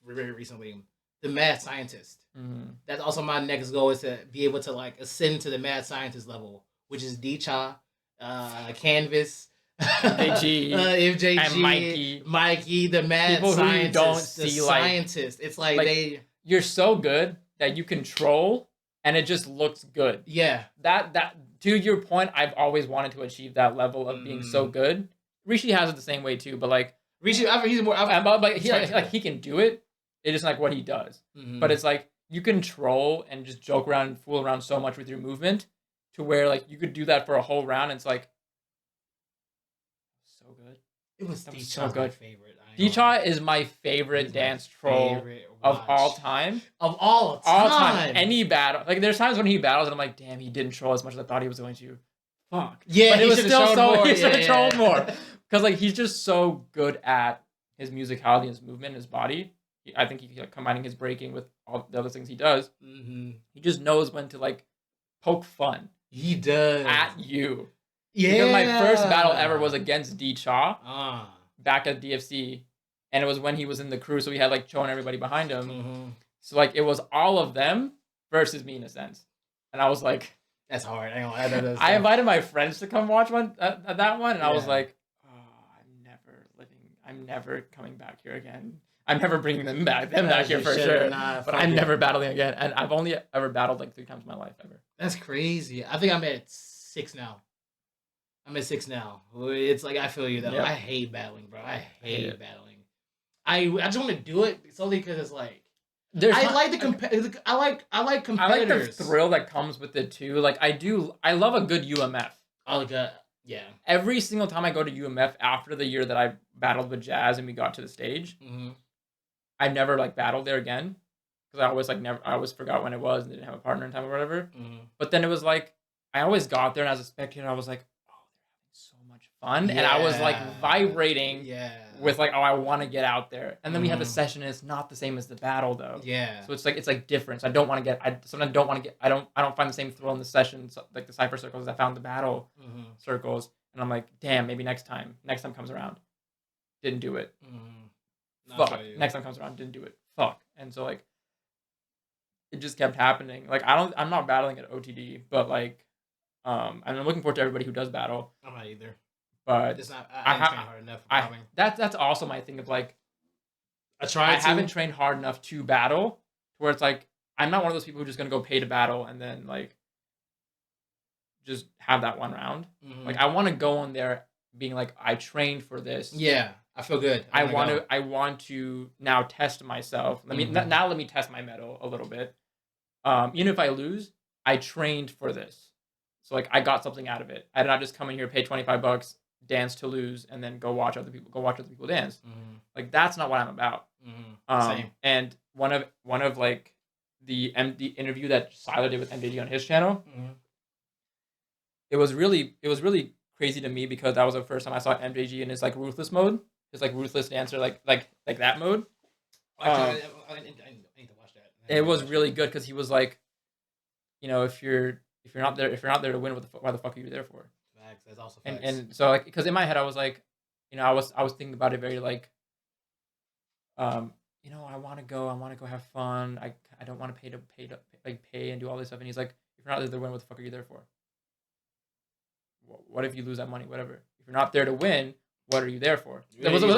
Speaker 2: very recently. The mad scientist. That's also my next goal, is to be able to like ascend to the mad scientist level, which is D-Cha, Canvas.
Speaker 1: FJG,
Speaker 2: and Mikey, the mad people scientist, who don't see scientist. It's like
Speaker 1: you're so good that you control, and it just looks good.
Speaker 2: Yeah,
Speaker 1: that to your point, I've always wanted to achieve that level of being so good. Rishi has it the same way too, but like
Speaker 2: Rishi, he's more.
Speaker 1: He can do it. It is like what he does, but it's like you control and just joke around and fool around so much with your movement to where like you could do that for a whole round. And it's like. Good.
Speaker 2: It was
Speaker 1: so good.
Speaker 2: My favorite.
Speaker 1: D-Cha is my favorite dance troll of all time.
Speaker 2: Of all time.
Speaker 1: Any battle. Like there's times when he battles and I'm like, damn, he didn't troll as much as I thought he was going to. Fuck.
Speaker 2: Yeah,
Speaker 1: but it was still so he should have trolled more. Because like he's just so good at his musicality, his movement, his body. I think he like combining his breaking with all the other things he does. He just knows when to like poke fun.
Speaker 2: He does.
Speaker 1: At you.
Speaker 2: Yeah.
Speaker 1: Because my first battle ever was against D-Cha back at DFC, and it was when he was in the crew, so he had like Cho and everybody behind him. So like it was all of them versus me in a sense, and I was like,
Speaker 2: "That's hard."
Speaker 1: I invited my friends to come watch that one, and I was like, "Oh, I'm never coming back here again. I'm never bringing them back here for sure. But I'm never battling again, and I've only ever battled like 3 times in my life ever.
Speaker 2: That's crazy. I think I'm at 6 now. It's like I feel you though. Yep. I hate battling, bro. I hate battling. I just want to do it solely because it's like I like competitors. I like the
Speaker 1: thrill that comes with it too. Like I love a good UMF.
Speaker 2: Yeah.
Speaker 1: Every single time I go to UMF after the year that I battled with Jazz and we got to the stage, I never like battled there again because I always forgot when it was and didn't have a partner in time or whatever. But then it was like I always got there and as a spectator I was like, so much fun, and I was like vibrating with like, oh, I want to get out there. And then we have the session, and it's not the same as the battle though.
Speaker 2: Yeah.
Speaker 1: So it's like different. So I don't want to get. I sometimes don't want to get. I don't find the same thrill in the sessions like the cipher circles as I found the battle circles. And I'm like, damn, maybe next time. Next time comes around, didn't do it. Fuck. Next time comes around, didn't do it. Fuck. And so like, it just kept happening. Like I'm not battling at OTD, but like, I'm looking forward to everybody who does battle.
Speaker 2: I'm not either.
Speaker 1: But
Speaker 2: it's not. I haven't trained hard enough.
Speaker 1: That's also my thing of like,
Speaker 2: I
Speaker 1: haven't trained hard enough to battle, where it's like I'm not one of those people who's just gonna go pay to battle and then like just have that one round. Like I want to go on there being like, I trained for this.
Speaker 2: Yeah, I feel good.
Speaker 1: I want to now test myself. Let me test my mettle a little bit. Even if I lose, I trained for this, so like I got something out of it. I did not just come in here, pay $25, dance to lose, and then go watch other people dance. Like that's not what I'm about.
Speaker 2: Same.
Speaker 1: And one of like the interview that Siler did with MJG on his channel, it was really crazy to me because that was the first time I saw MJG in his like ruthless mode, his like ruthless dancer, like that mode.
Speaker 2: I need to watch that.
Speaker 1: It was really good because he was like, you know, if you're not there to win, why the fuck are you there for?
Speaker 2: Facts. That's also facts.
Speaker 1: And so like, because in my head I was like, you know, I was thinking about it very like, you know, I want to go have fun. I don't want to pay and do all this stuff. And he's like, if you're not there to win, what the fuck are you there for? What if you lose that money? Whatever. If you're not there to win, what are you there for? It was like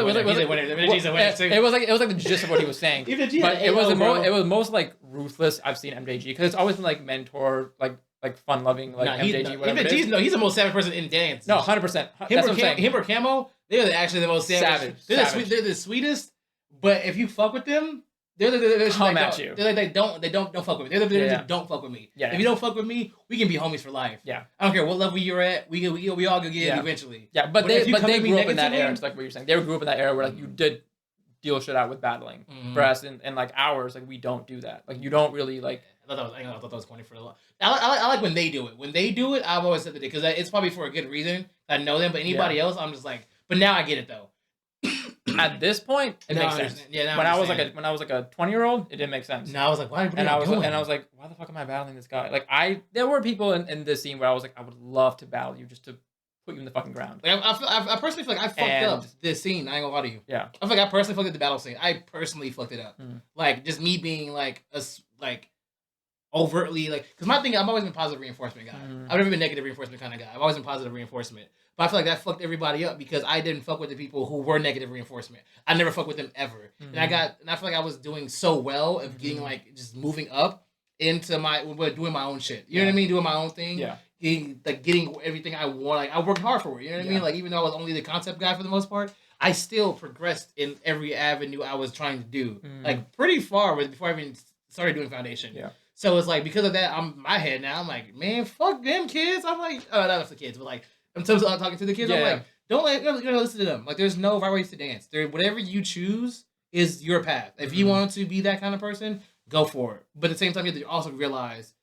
Speaker 1: the gist of what he was saying. But it was most like ruthless I've seen MJG, because it's always been like mentor, like fun loving, like MJG.
Speaker 2: He's the most savage person in dance.
Speaker 1: No, 100%.
Speaker 2: Him or Camo, they're actually the most savage. They're the sweetest. But if you fuck with them, they're
Speaker 1: come at you.
Speaker 2: They're like, they don't fuck with me. They're just don't fuck with me.
Speaker 1: Yeah.
Speaker 2: If you don't fuck with me, we can be homies for life.
Speaker 1: Yeah.
Speaker 2: I don't care what level you're at. We all gonna get it eventually.
Speaker 1: Yeah, but they grew up in that era. It's like what you're saying. They grew up in that era where like you did deal shit out with battling. For us and like ours, like we don't do that. Like you don't really like.
Speaker 2: I thought that was corny for a lot. I like when they do it. When they do it, I've always said that because it's probably for a good reason. I know them, but anybody else, I'm just like. But now I get it though.
Speaker 1: At this point, it makes sense.
Speaker 2: Yeah,
Speaker 1: when I was like a 20-year-old, it didn't make sense.
Speaker 2: No, I was like, why?
Speaker 1: And I was like, why the fuck am I battling this guy? Like there were people in this scene where I was like, I would love to battle you just to put you in the fucking ground.
Speaker 2: Like, I personally feel like I fucked up this scene. I ain't gonna lie to you.
Speaker 1: Yeah,
Speaker 2: I feel like I personally fucked up the battle scene. I personally fucked it up. Like just me being like overtly like, because my thing, I've always been positive reinforcement guy. I've never been negative reinforcement kind of guy. I've always been positive reinforcement. But I feel like that fucked everybody up because I didn't fuck with the people who were negative reinforcement. I never fucked with them ever. And I feel like I was doing so well of getting like just moving up into doing my own shit. You know what I mean? Doing my own thing.
Speaker 1: Yeah.
Speaker 2: Getting everything I want. Like I worked hard for it. You know what I mean? Like even though I was only the concept guy for the most part, I still progressed in every avenue I was trying to do. Like pretty far before I even started doing foundation.
Speaker 1: Yeah.
Speaker 2: So it's like because of that, my head now. I'm like, man, fuck them kids. I'm like, not the kids, but like in terms of talking to the kids, I'm like, don't listen to them. Like, there's no right ways to dance. Whatever you choose is your path. If you want to be that kind of person, go for it. But at the same time, you have to also realize,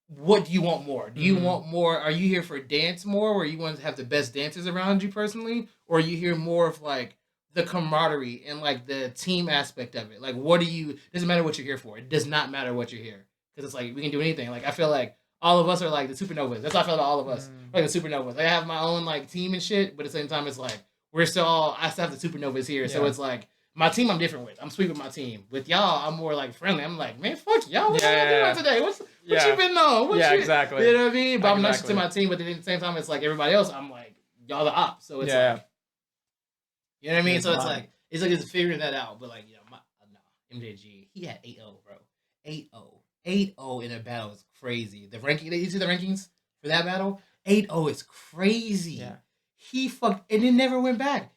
Speaker 2: what do you want more? Do you want more? Are you here for dance more, where you want to have the best dancers around you personally, or are you here more of like the camaraderie and like the team aspect of it? Like, what do you? Doesn't matter what you're here for. It does not matter what you're here, because it's like we can do anything. Like I feel like all of us are like the supernovas. That's how I feel about all of us. Like the supernovas. Like I have my own like team and shit, but at the same time, it's like I still have the supernovas here. Yeah. So it's like my team I'm different with. I'm sweet with my team. With y'all, I'm more like friendly. I'm like, man, fuck y'all. What y'all doing today? What you been on?
Speaker 1: Exactly.
Speaker 2: You know what I mean? But I'm nice to my team, but at the same time, it's like everybody else. I'm like, y'all the ops. So it's like, you know what I mean? It's so it's like it's figuring that out. But like, MJG, he had 8-0, bro. 8-0. 8-0 in a battle is crazy. The ranking, you see the rankings for that battle? 8-0 is crazy. Yeah. He fucked, and it never went back.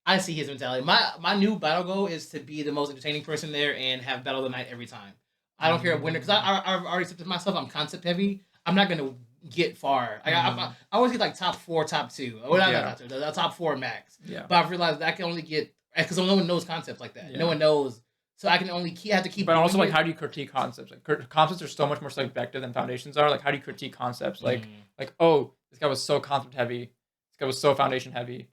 Speaker 2: I see his mentality. My new battle goal is to be the most entertaining person there and have battle of the night every time. I don't care if winner, because I've already accepted myself. I'm concept heavy. I'm not going to get far. Like, I always get like top 4, top 2. Or not top 2, the top 4 max. Yeah. But I've realized that I can only get, because no one knows concepts like that. Yeah. No one knows so I can only have to keep.
Speaker 1: But
Speaker 2: doing
Speaker 1: also, like,
Speaker 2: it.
Speaker 1: how do you critique concepts? Like, concepts are so much more subjective than foundations are. Like, how do you critique concepts? Like, oh, this guy was so concept heavy. This guy was so foundation heavy.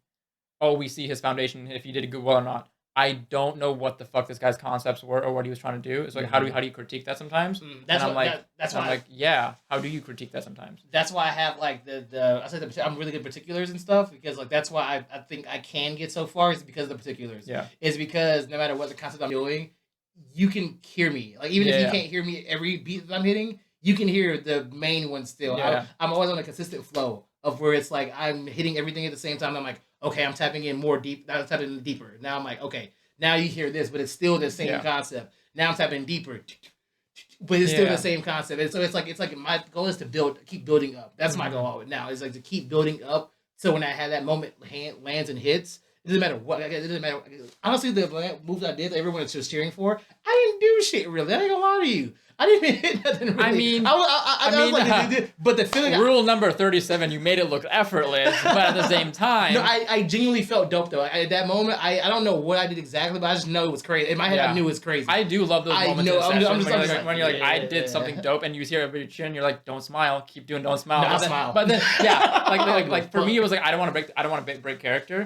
Speaker 1: Oh, we see his foundation if he did good well or not. I don't know what the fuck this guy's concepts were or what he was trying to do. It's like, how do you critique that sometimes?
Speaker 2: That's
Speaker 1: and I'm
Speaker 2: what,
Speaker 1: like,
Speaker 2: that's why
Speaker 1: I'm like, yeah. How do you critique that sometimes?
Speaker 2: That's why I have like I said I'm really good at particulars and stuff because like that's why I think I can get so far is because of the particulars.
Speaker 1: Yeah.
Speaker 2: Is because no matter what the concept I'm doing, you can hear me. Like even if you can't hear me every beat that I'm hitting, you can hear the main one still.
Speaker 1: Yeah.
Speaker 2: I'm always on a consistent flow of where it's like I'm hitting everything at the same time. I'm like, okay, I'm tapping in more deep. Now I'm tapping in deeper. Now I'm like, okay, now you hear this, but it's still the same concept. Now I'm tapping deeper, but it's still the same concept. And so it's like my goal is to keep building up. That's my goal now. Is like to keep building up. So when I have that moment lands and hits, it doesn't matter what. It doesn't matter. Honestly, the moves I did, everyone was just cheering for. I didn't do shit really. I ain't gonna lie to you. I didn't even hit nothing really.
Speaker 1: I mean,
Speaker 2: I was like, but the feeling.
Speaker 1: Rule number 37, you made it look effortless, but at the same time.
Speaker 2: No, I genuinely felt dope though. At that moment, I don't know what I did exactly, but I just know it was crazy. In my head, I knew it was crazy.
Speaker 1: I do love those moments in the session when you're like, I did something
Speaker 2: yeah.
Speaker 1: dope, and you see everybody cheering, you're like, don't smile, keep doing, don't smile.
Speaker 2: No, smile.
Speaker 1: But then, yeah, like for me, it was like I don't want to break character.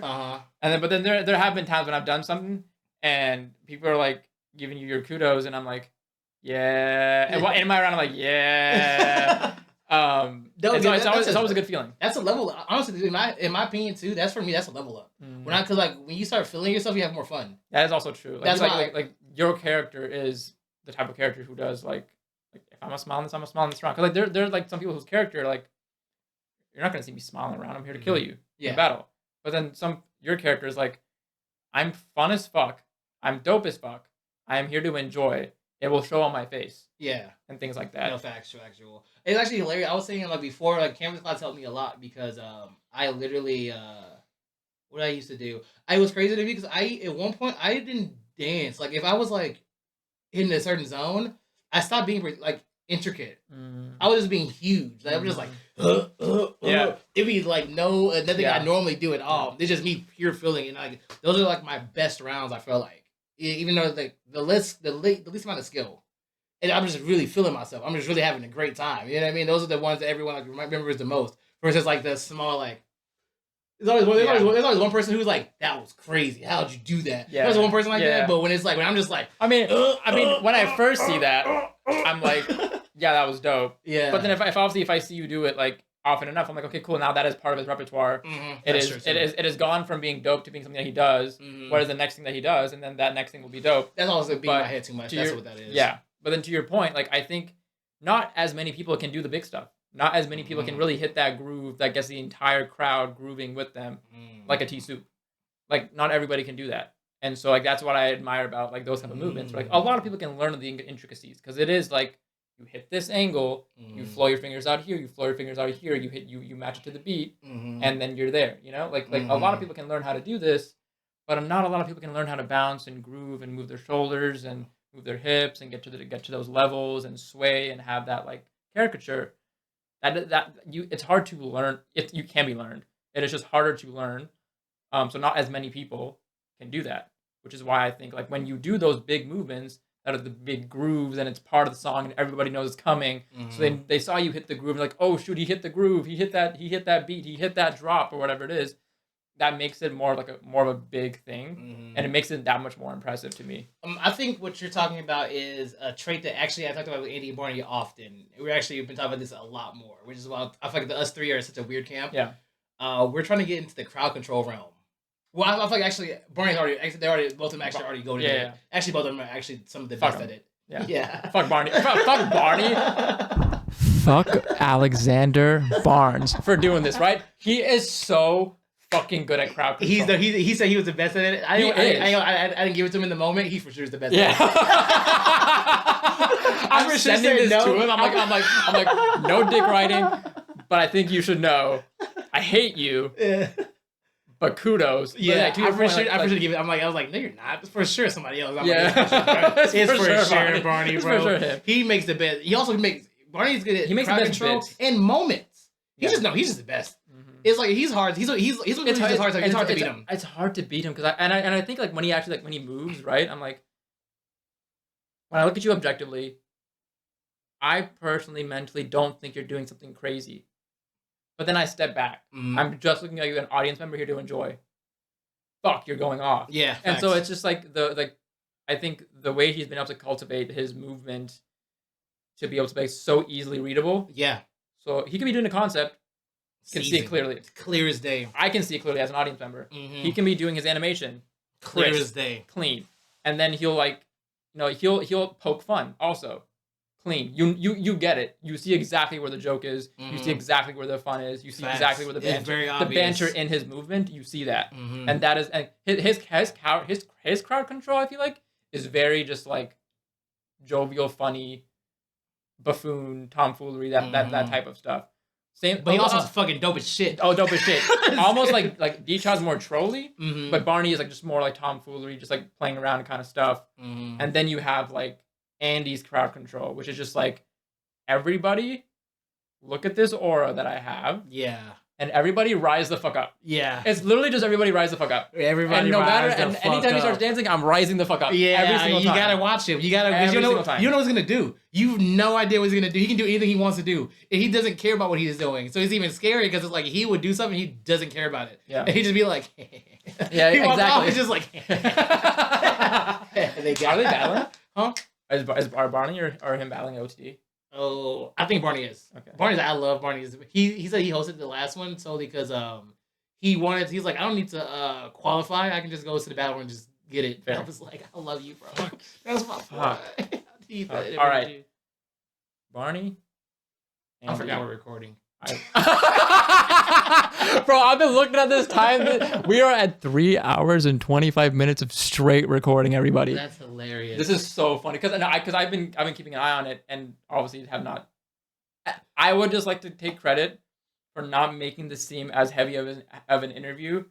Speaker 1: And then there have been times when I've done something, and people are like giving you your kudos, and I'm like, yeah. And in my round, I'm like, yeah. It's always a good feeling.
Speaker 2: That's a level. Honestly, in my opinion too. That's for me. That's a level up. Because when you start feeling yourself, you have more fun.
Speaker 1: That is also true. Like,
Speaker 2: that's
Speaker 1: like your character is the type of character who does like if I'm a smile in this, I'm a smile in this round. Because like there's like some people whose character like you're not gonna see me smiling around. I'm here to kill you in battle. But then your character is like, I'm fun as fuck. I'm dope as fuck. I am here to enjoy. It will show on my face. Yeah. And things like that.
Speaker 2: No, factual. It's actually hilarious. I was saying like before, like Canvas Clouds helped me a lot because I literally what I used to do. I was crazy to me because at one point I didn't dance. Like if I was like in a certain zone, I stopped being like intricate. I was just being huge. Like, I was just like yeah. It'd be like nothing I normally do at all. It's just me pure feeling, and like those are like my best rounds. I feel like. Even though the least amount of skill, and I'm just really feeling myself. I'm just really having a great time. You know what I mean? Those are the ones that everyone like remembers the most. Versus like the small like, there's always one person who's like, that was crazy. How'd you do that? Yeah. There's one person like that. But when I'm just like,
Speaker 1: I mean, when I first see that, I'm like, yeah, that was dope. Yeah. But then if I see you do it like often enough, I'm like, okay, cool. Now that is part of his repertoire. It is gone from being dope to being something that he does. What is the next thing that he does, and then that next thing will be dope.
Speaker 2: That's also being in my head too much. That's what that is.
Speaker 1: Yeah, but then to your point, like I think not as many people can do the big stuff. Not as many people can really hit that groove that gets the entire crowd grooving with them, like a T-soup. Like not everybody can do that, and so like that's what I admire about like those type of movements. Like a lot of people can learn the intricacies because it is like. You hit this angle, you flow your fingers out here, you flow your fingers out here, you match it to the beat, and then you're there, you know? Like a lot of people can learn how to do this, but not a lot of people can learn how to bounce and groove and move their shoulders and move their hips and get to those levels and sway and have that like caricature. It's hard to learn. You can be learned. It is just harder to learn. So not as many people can do that, which is why I think like when you do those big movements, out of the big grooves and it's part of the song and everybody knows it's coming. So they saw you hit the groove and like, oh shoot, he hit the groove, he hit that beat, he hit that drop or whatever it is. That makes it more of a big thing, and it makes it that much more impressive to me.
Speaker 2: I think what you're talking about is a trait that actually I talked about with Andy and Barney often. We've been talking about this a lot more, which is why I feel like us three are such a weird camp. Yeah. We're trying to get into the crowd control realm. Well, I feel like actually Barney's both of them actually already go to it. Actually, both of them are actually some of the best at it. Yeah.
Speaker 1: Fuck Barney. Fuck Barney. Fuck Alexander Barnes for doing this, right? He is so fucking good at crowd control.
Speaker 2: He said he was the best at it. I didn't give it to him in the moment. He for sure is the best at it.
Speaker 1: I'm sending this to him. I'm like, no dick riding, but I think you should know. I hate you. Yeah. But kudos.
Speaker 2: Yeah, I for sure give it. I was like, no, you're not. It's for sure somebody else. It's for sure Barney, bro. For sure him. He makes the best. He also makes Barney's good at crowd control and moments. He's just the best. It's like he's hard. It's hard to beat him.
Speaker 1: It's hard to beat him because I think like when he moves right, I'm like, when I look at you objectively, I personally mentally don't think you're doing something crazy. But then I step back.
Speaker 2: Mm-hmm.
Speaker 1: I'm just looking at you, an audience member here to enjoy. Fuck, you're going off.
Speaker 2: Yeah,
Speaker 1: and so
Speaker 2: facts.
Speaker 1: it's just like I think the way he's been able to cultivate his movement to be able to make so easily readable.
Speaker 2: Yeah.
Speaker 1: So he can be doing a concept, can see it clearly.
Speaker 2: It's clear as day.
Speaker 1: I can see it clearly as an audience member.
Speaker 2: Mm-hmm.
Speaker 1: He can be doing his animation,
Speaker 2: clear as day,
Speaker 1: clean, and then he'll he'll poke fun also. Clean. You get it. You see exactly where the joke is. Mm-hmm. You see exactly where the fun is. You see exactly where the banter. It's very obvious. The banter in his movement, you see that, and that is and his crowd control. I feel like is very just like jovial, funny, buffoon, tomfoolery, that type of stuff. Same,
Speaker 2: but he also is fucking dope as shit.
Speaker 1: Oh, dope as shit. Almost like Deechaw's more trolly, but Barney is like just more like tomfoolery, just like playing around kind of stuff. And then you have like Andy's crowd control, which is just like, everybody, look at this aura that I have.
Speaker 2: Yeah.
Speaker 1: And everybody rise the fuck up.
Speaker 2: Yeah.
Speaker 1: It's literally just everybody rise the fuck up.
Speaker 2: Everybody
Speaker 1: and no
Speaker 2: rise
Speaker 1: matter,
Speaker 2: the fuck
Speaker 1: anytime
Speaker 2: up.
Speaker 1: he starts dancing, I'm rising the fuck up.
Speaker 2: Yeah,
Speaker 1: every single time.
Speaker 2: You gotta watch him. You gotta, you know what he's gonna do. You have no idea what he's gonna do. He can do anything he wants to do. And he doesn't care about what he's doing. So it's even scary because it's like he would do something, he doesn't care about it. Yeah. And he'd just be like,
Speaker 1: yeah,
Speaker 2: he
Speaker 1: exactly.
Speaker 2: Off, he's just like,
Speaker 1: Are they battling? Huh? Is Barney or him battling OTD?
Speaker 2: Oh, I think Barney is. Okay. Barney's. I love Barney. He said he hosted the last one solely because he's like, I don't need to qualify. I can just go to the battle and just get it. Fair. I was like, I love you, bro. That's my fault.
Speaker 1: All right, Barney.
Speaker 2: I forgot we're recording.
Speaker 1: Bro, I've been looking at this time. We are at 3 hours and 25 minutes of straight recording, everybody.
Speaker 2: That's hilarious.
Speaker 1: This is so funny because I've been keeping an eye on it and obviously have not. I would just like to take credit for not making this seem as heavy of an interview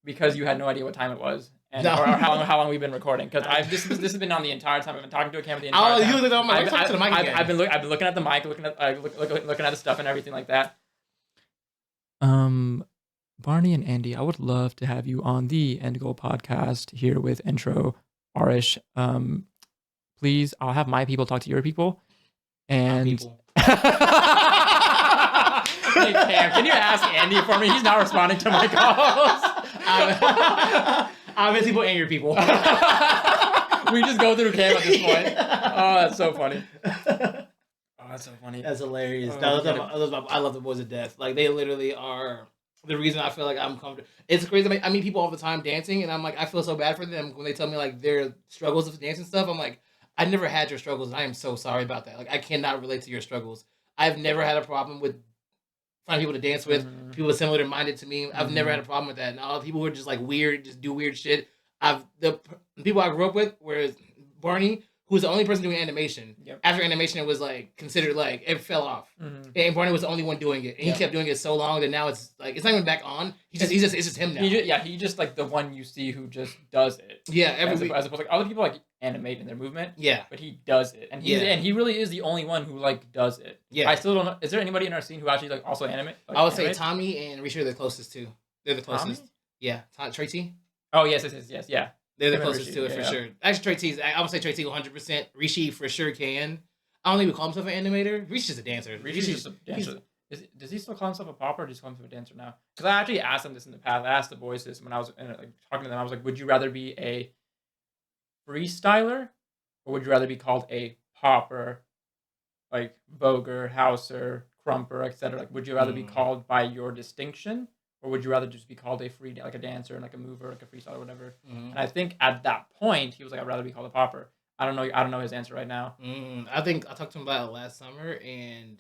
Speaker 1: because you had no idea what time it was. And, or how long we've been recording? Because this has been on the entire time. I've been talking to a camera the entire time. I've been looking at the mic, looking at the stuff and everything like that. Barney and Andy, I would love to have you on the End Goal podcast here with Intro Arish. Please, I'll have my people talk to your people. And hey, Cam, can you ask Andy for me? He's not responding to my calls.
Speaker 2: I'm his people and your people.
Speaker 1: We just go through Cam at this point. Oh, that's so funny. Oh, that's so funny.
Speaker 2: That's hilarious. I love the boys to death. Like, they literally are the reason I feel like I'm comfortable. It's crazy. I meet people all the time dancing, and I'm like, I feel so bad for them when they tell me like their struggles with dancing stuff. I'm like, I never had your struggles, and I am so sorry about that. Like, I cannot relate to your struggles. I've never had a problem with finding people to dance with, people similar minded to me. I've never had a problem with that. And all the people who are just like weird, just do weird shit. The people I grew up with, whereas Barney, who was the only person doing animation. Yep. After animation, it was like considered like it fell off, and Barney was the only one doing it, and he kept doing it so long that now it's like it's not even back on. It's just him now.
Speaker 1: He just like the one you see who just does it.
Speaker 2: Yeah, every week.
Speaker 1: As opposed to like other people like animate in their movement.
Speaker 2: Yeah,
Speaker 1: but he does it, and he really is the only one who like does it. Yeah, I still don't know. Is there anybody in our scene who actually like also animate? Like,
Speaker 2: I would say Tommy and Rishi are the closest too. They're the closest. Tommy? Yeah, Tracy.
Speaker 1: Oh yes, yeah.
Speaker 2: They're the closest to it for sure. Actually, Trey T's. I would say Trey T 100%. Rishi for sure can. I don't even call himself an animator. Rishi's just a dancer.
Speaker 1: Rishi's just a dancer. Does he still call himself a popper, or does he call himself a dancer now? Because I actually asked him this in the past. I asked the boys this when I was talking to them. I was like, would you rather be a freestyler, or would you rather be called a popper, like Boger, Hauser, Crumper, etc.? Like, would you rather be called by your distinction? Or would you rather just be called a like a dancer and like a mover, like a freestyler or whatever? And I think at that point he was like, I'd rather be called a popper. I don't know his answer right now.
Speaker 2: I think I talked to him about it last summer, and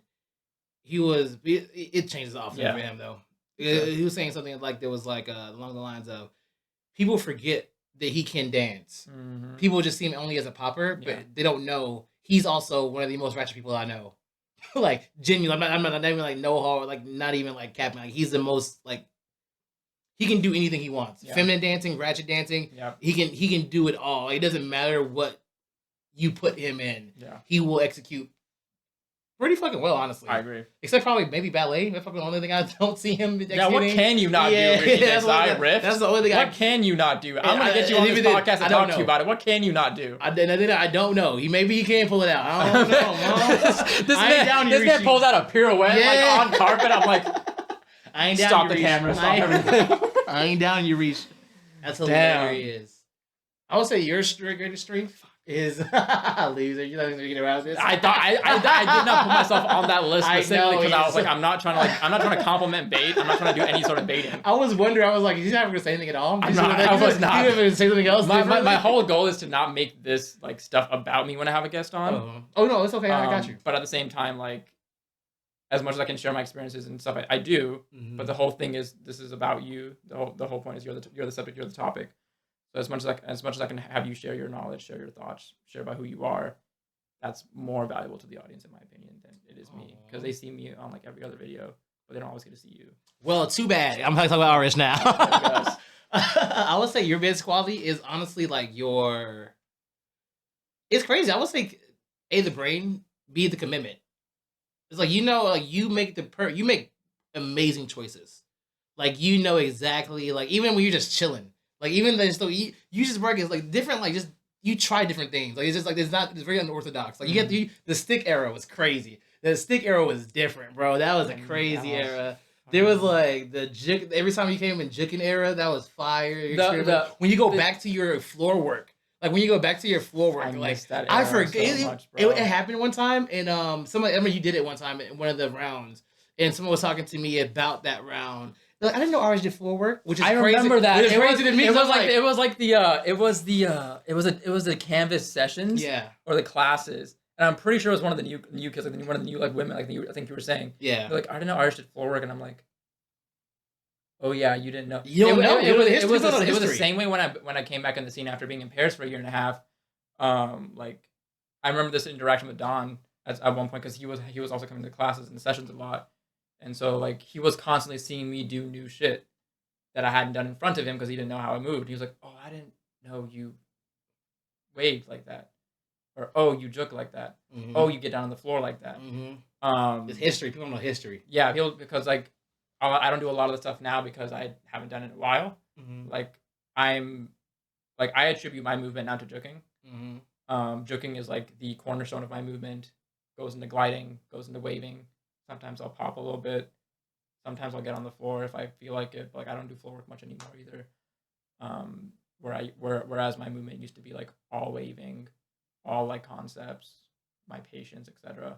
Speaker 2: it changes often for him though. Sure. He was saying something like there was like along the lines of people forget that he can dance. People just see him only as a popper, but they don't know he's also one of the most ratchet people I know. Like genuine, I'm not even like no hard, like not even like capping. Like he's the most like he can do anything he wants. Yeah. Feminine dancing, ratchet dancing. Yeah. He can do it all. It doesn't matter what you put him in. Yeah. He will execute pretty fucking well, honestly.
Speaker 1: I agree.
Speaker 2: Except probably maybe ballet. That's probably the only thing I don't see him executing.
Speaker 1: Yeah, what can you not do, Ricky?
Speaker 2: That's the only thing.
Speaker 1: What can you not do? I'm gonna get you on this podcast and talk to you about it. What can you not do?
Speaker 2: I don't know. Maybe he can't pull it out. I don't know.
Speaker 1: this man pulls out a pirouette like on carpet. I'm like,
Speaker 2: I ain't down.
Speaker 1: Stop the camera. Stop everything.
Speaker 2: I ain't down. You reach. That's hilarious. I would say your greatest strength is loser. You're not gonna get around this.
Speaker 1: I did not put myself on that list specifically because I was like, I'm not trying to compliment bait. I'm not trying to do any sort of baiting.
Speaker 2: I was wondering. I was like, is he not gonna say anything at all?
Speaker 1: I was not.
Speaker 2: You gonna say something else?
Speaker 1: My whole goal is to not make this like stuff about me when I have a guest on.
Speaker 2: Oh no, it's okay. I got you.
Speaker 1: But at the same time, like, as much as I can share my experiences and stuff, I do. Mm-hmm. But the whole thing is, this is about you. The whole point is you're the subject, you're the topic. So as much as I can have you share your knowledge, share your thoughts, share about who you are, that's more valuable to the audience, in my opinion, than it is me, because they see me on like every other video, but they don't always get to see you.
Speaker 2: Well, too bad. I'm talking about ours now. I would say your biggest quality is honestly like your. It's crazy. I would say A, the brain, B, the commitment. It's like, like you make you make amazing choices. Like, you know exactly, like, even when you're just chilling. Like, even then, so you just work is like different, like, just you try different things. Like, it's just like it's very unorthodox. Like, you get the stick era was crazy. The stick era was different, bro. That was a crazy era. There was like the juke. Every time you came in juking era, that was fire. When you go back to your floor work, I
Speaker 1: missed that era
Speaker 2: I forget
Speaker 1: so much, bro.
Speaker 2: It happened one time, and I remember you did it one time in one of the rounds, and someone was talking to me about that round. Like, I didn't know ours did floor work, which is crazy.
Speaker 1: I remember that.
Speaker 2: It
Speaker 1: was the Canvas sessions, or the classes, and I'm pretty sure it was one of the new kids, like one of the new like women, like I think you were saying, They're like, I didn't know Irish did floor work, and I'm like, oh yeah, you didn't know.
Speaker 2: You don't know.
Speaker 1: It was the same way when I came back in the scene after being in Paris for a year and a half. Like, I remember this interaction with Don at one point, because he was also coming to the classes and the sessions a lot. And so, like, he was constantly seeing me do new shit that I hadn't done in front of him because he didn't know how I moved. He was like, oh, I didn't know you waved like that. Or, oh, you juke like that. Mm-hmm. Oh, you get down on the floor like that.
Speaker 2: Mm-hmm. It's history. People don't know history.
Speaker 1: Yeah, because, like, I don't do a lot of the stuff now because I haven't done it in a while. Mm-hmm. Like, I attribute my movement now to juking. Mm-hmm. Juking is, like, the cornerstone of my movement. Goes into gliding, goes into waving. Sometimes I'll pop a little bit. Sometimes I'll get on the floor if I feel like it. But, like, I don't do floor work much anymore either. Whereas my movement used to be like all waving, all like concepts, my patience, etc.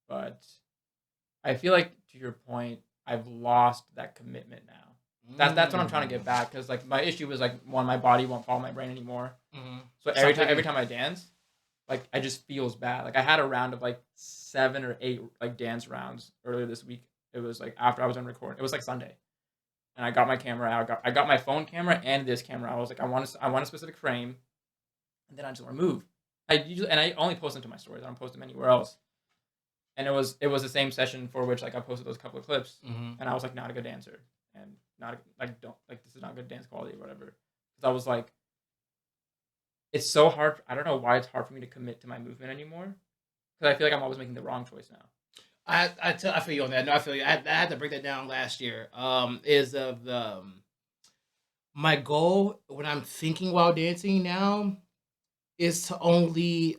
Speaker 1: But I feel like, to your point, I've lost that commitment now. That's what I'm trying to get back, because like my issue was like, one, my body won't follow my brain anymore. Mm-hmm. So every time I dance, like, I just feels bad. Like, I had a round of like 7 or 8 like dance rounds earlier this week. It was like after I was on record. It was like Sunday, and I got my camera out. I got my phone camera and this camera. I was like, I want a specific frame, and then I just want to move. I only post them to my stories. I don't post them anywhere else. And it was the same session for which like I posted those couple of clips, and I was like, not a good dancer, and this is not good dance quality or whatever. Because I was like, it's so hard. I don't know why it's hard for me to commit to my movement anymore, because I feel like I'm always making the wrong choice now.
Speaker 2: I feel you on that. No, I feel you. I had to break that down last year. My goal when I'm thinking while dancing now is to only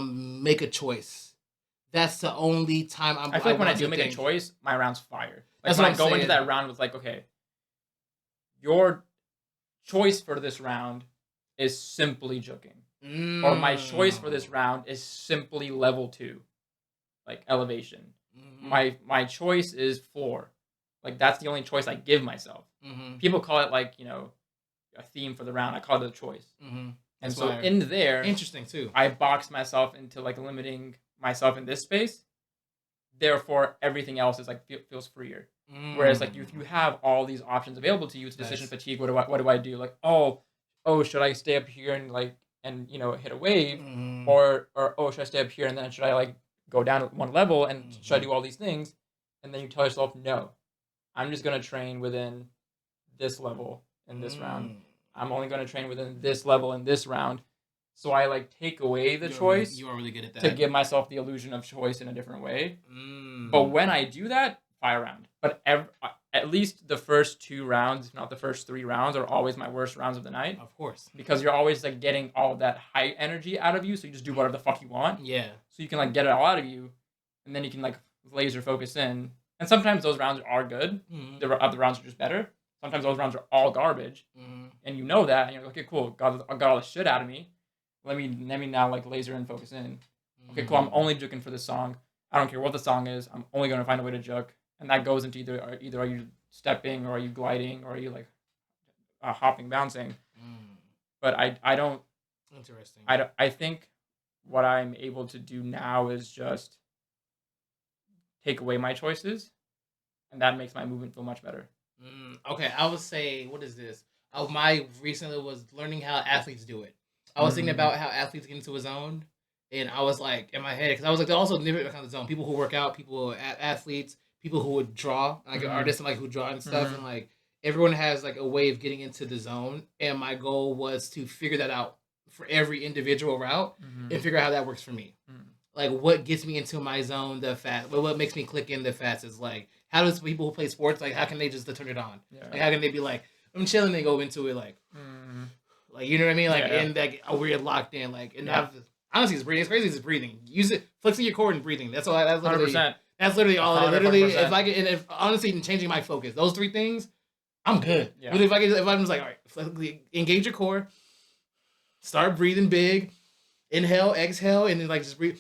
Speaker 2: make a choice. That's the only time
Speaker 1: I feel like when I do make a choice, my round's fire. Like, when I go into that round with like, okay, your choice for this round is simply juking. Or my choice for this round is simply level 2, like elevation. My choice is floor. Like, that's the only choice I give myself. People call it like, a theme for the round. I call it a choice. And so in there,
Speaker 2: interesting too,
Speaker 1: I boxed myself into like limiting myself in this space. Therefore, everything else is like feels freer. Whereas like if you have all these options available to you, it's decision fatigue. What do I do? Like, oh, should I stay up here and hit a wave, or should I stay up here and then should I like go down one level and should I do all these things? And then you tell yourself, no, I'm just gonna train within this level in this round. I'm only gonna train within this level in this round. So I like take away the choice
Speaker 2: You are really good at that.
Speaker 1: to give myself the illusion of choice in a different way.
Speaker 2: Mm.
Speaker 1: But when I do that, fire round. But at least the first 2 rounds, if not the first 3 rounds, are always my worst rounds of the night.
Speaker 2: Of course.
Speaker 1: Because you're always like getting all of that high energy out of you, so you just do whatever the fuck you want.
Speaker 2: Yeah.
Speaker 1: So you can like get it all out of you, and then you can like laser focus in. And sometimes those rounds are good.
Speaker 2: Mm-hmm.
Speaker 1: The other rounds are just better. Sometimes those rounds are all garbage, and you know that, and you're like, okay, cool, got all the shit out of me. Let me now like laser and focus in. Okay, cool. I'm only juking for this song. I don't care what the song is. I'm only gonna find a way to juke, and that goes into either are you stepping, or are you gliding, or are you like hopping, bouncing. But I don't.
Speaker 2: Interesting.
Speaker 1: I think what I'm able to do now is just take away my choices, and that makes my movement feel much better.
Speaker 2: Okay, I would say, what is this? My recently was learning how athletes do it. I was thinking about how athletes get into a zone, and I was like, in my head, because I was like, they're also different kinds of zone. People who work out, people athletes, people who would draw, like artists and like who draw and stuff, and like everyone has like a way of getting into the zone. And my goal was to figure that out for every individual route and figure out how that works for me. Like what gets me into my zone what makes me click in the fastest. Like how does people who play sports, like how can they just turn it on? Like how can they be like, I'm chilling and go into it like you know what I mean? Like and like we're locked in like and honestly it's breathing. It's crazy, it's breathing. Use it, flexing your core and breathing. That's all. That's literally 100%. That's literally all. Literally, if I get, and if honestly, changing my focus, those 3 things, I'm good. Yeah. Really, if I'm just like, all right, engage your core, start breathing big, inhale, exhale, and then like just breathe.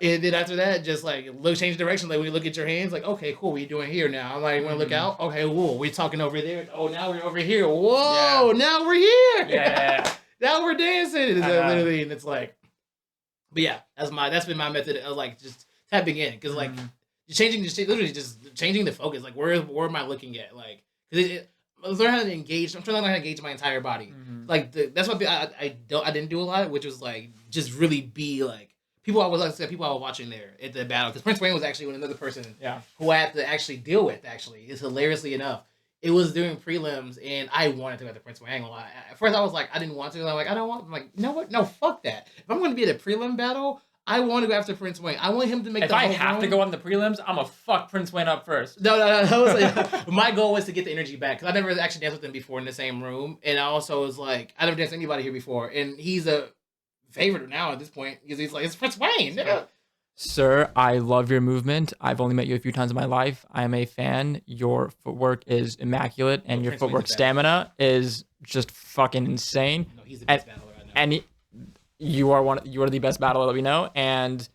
Speaker 2: And then after that, just like change direction. Like when you look at your hands, like okay, cool, what are you doing here now? I'm like, want to look out? Okay, whoa, we're talking over there. Oh, now we're over here. Whoa, now we're here. Yeah. Now we're dancing. It's literally, and it's like, but yeah, that's been my method of like just tapping in because like changing the focus. Like where am I looking at? Like because learn how to engage. I'm trying to learn how to engage my entire body. Like that's what I didn't do a lot, which was like just really be like people I was watching there at the battle because Prince Wayne was actually another person who I had to actually deal with. Actually, is hilariously enough. It was during prelims, and I wanted to go to Prince Wayne. I ain't gonna lie. At first, I was like, I didn't want to. I'm like, I don't want. I'm like, you know what? No, fuck that. If I'm going to be at a prelim battle, I want to go after Prince Wayne. I want him to make.
Speaker 1: If I have to go on the prelims, I'm gonna fuck Prince Wayne up first.
Speaker 2: No. I was like, my goal was to get the energy back because I never actually danced with him before in the same room, and I also was like, I never danced with anybody here before, and he's a favorite now at this point because he's like, it's Prince Wayne.
Speaker 1: Sir, I love your movement. I've only met you a few times in my life. I am a fan. Your footwork is immaculate, and your footwork stamina is just fucking insane.
Speaker 2: No, he's the best battler I know.
Speaker 1: And you are the best battler that we know. And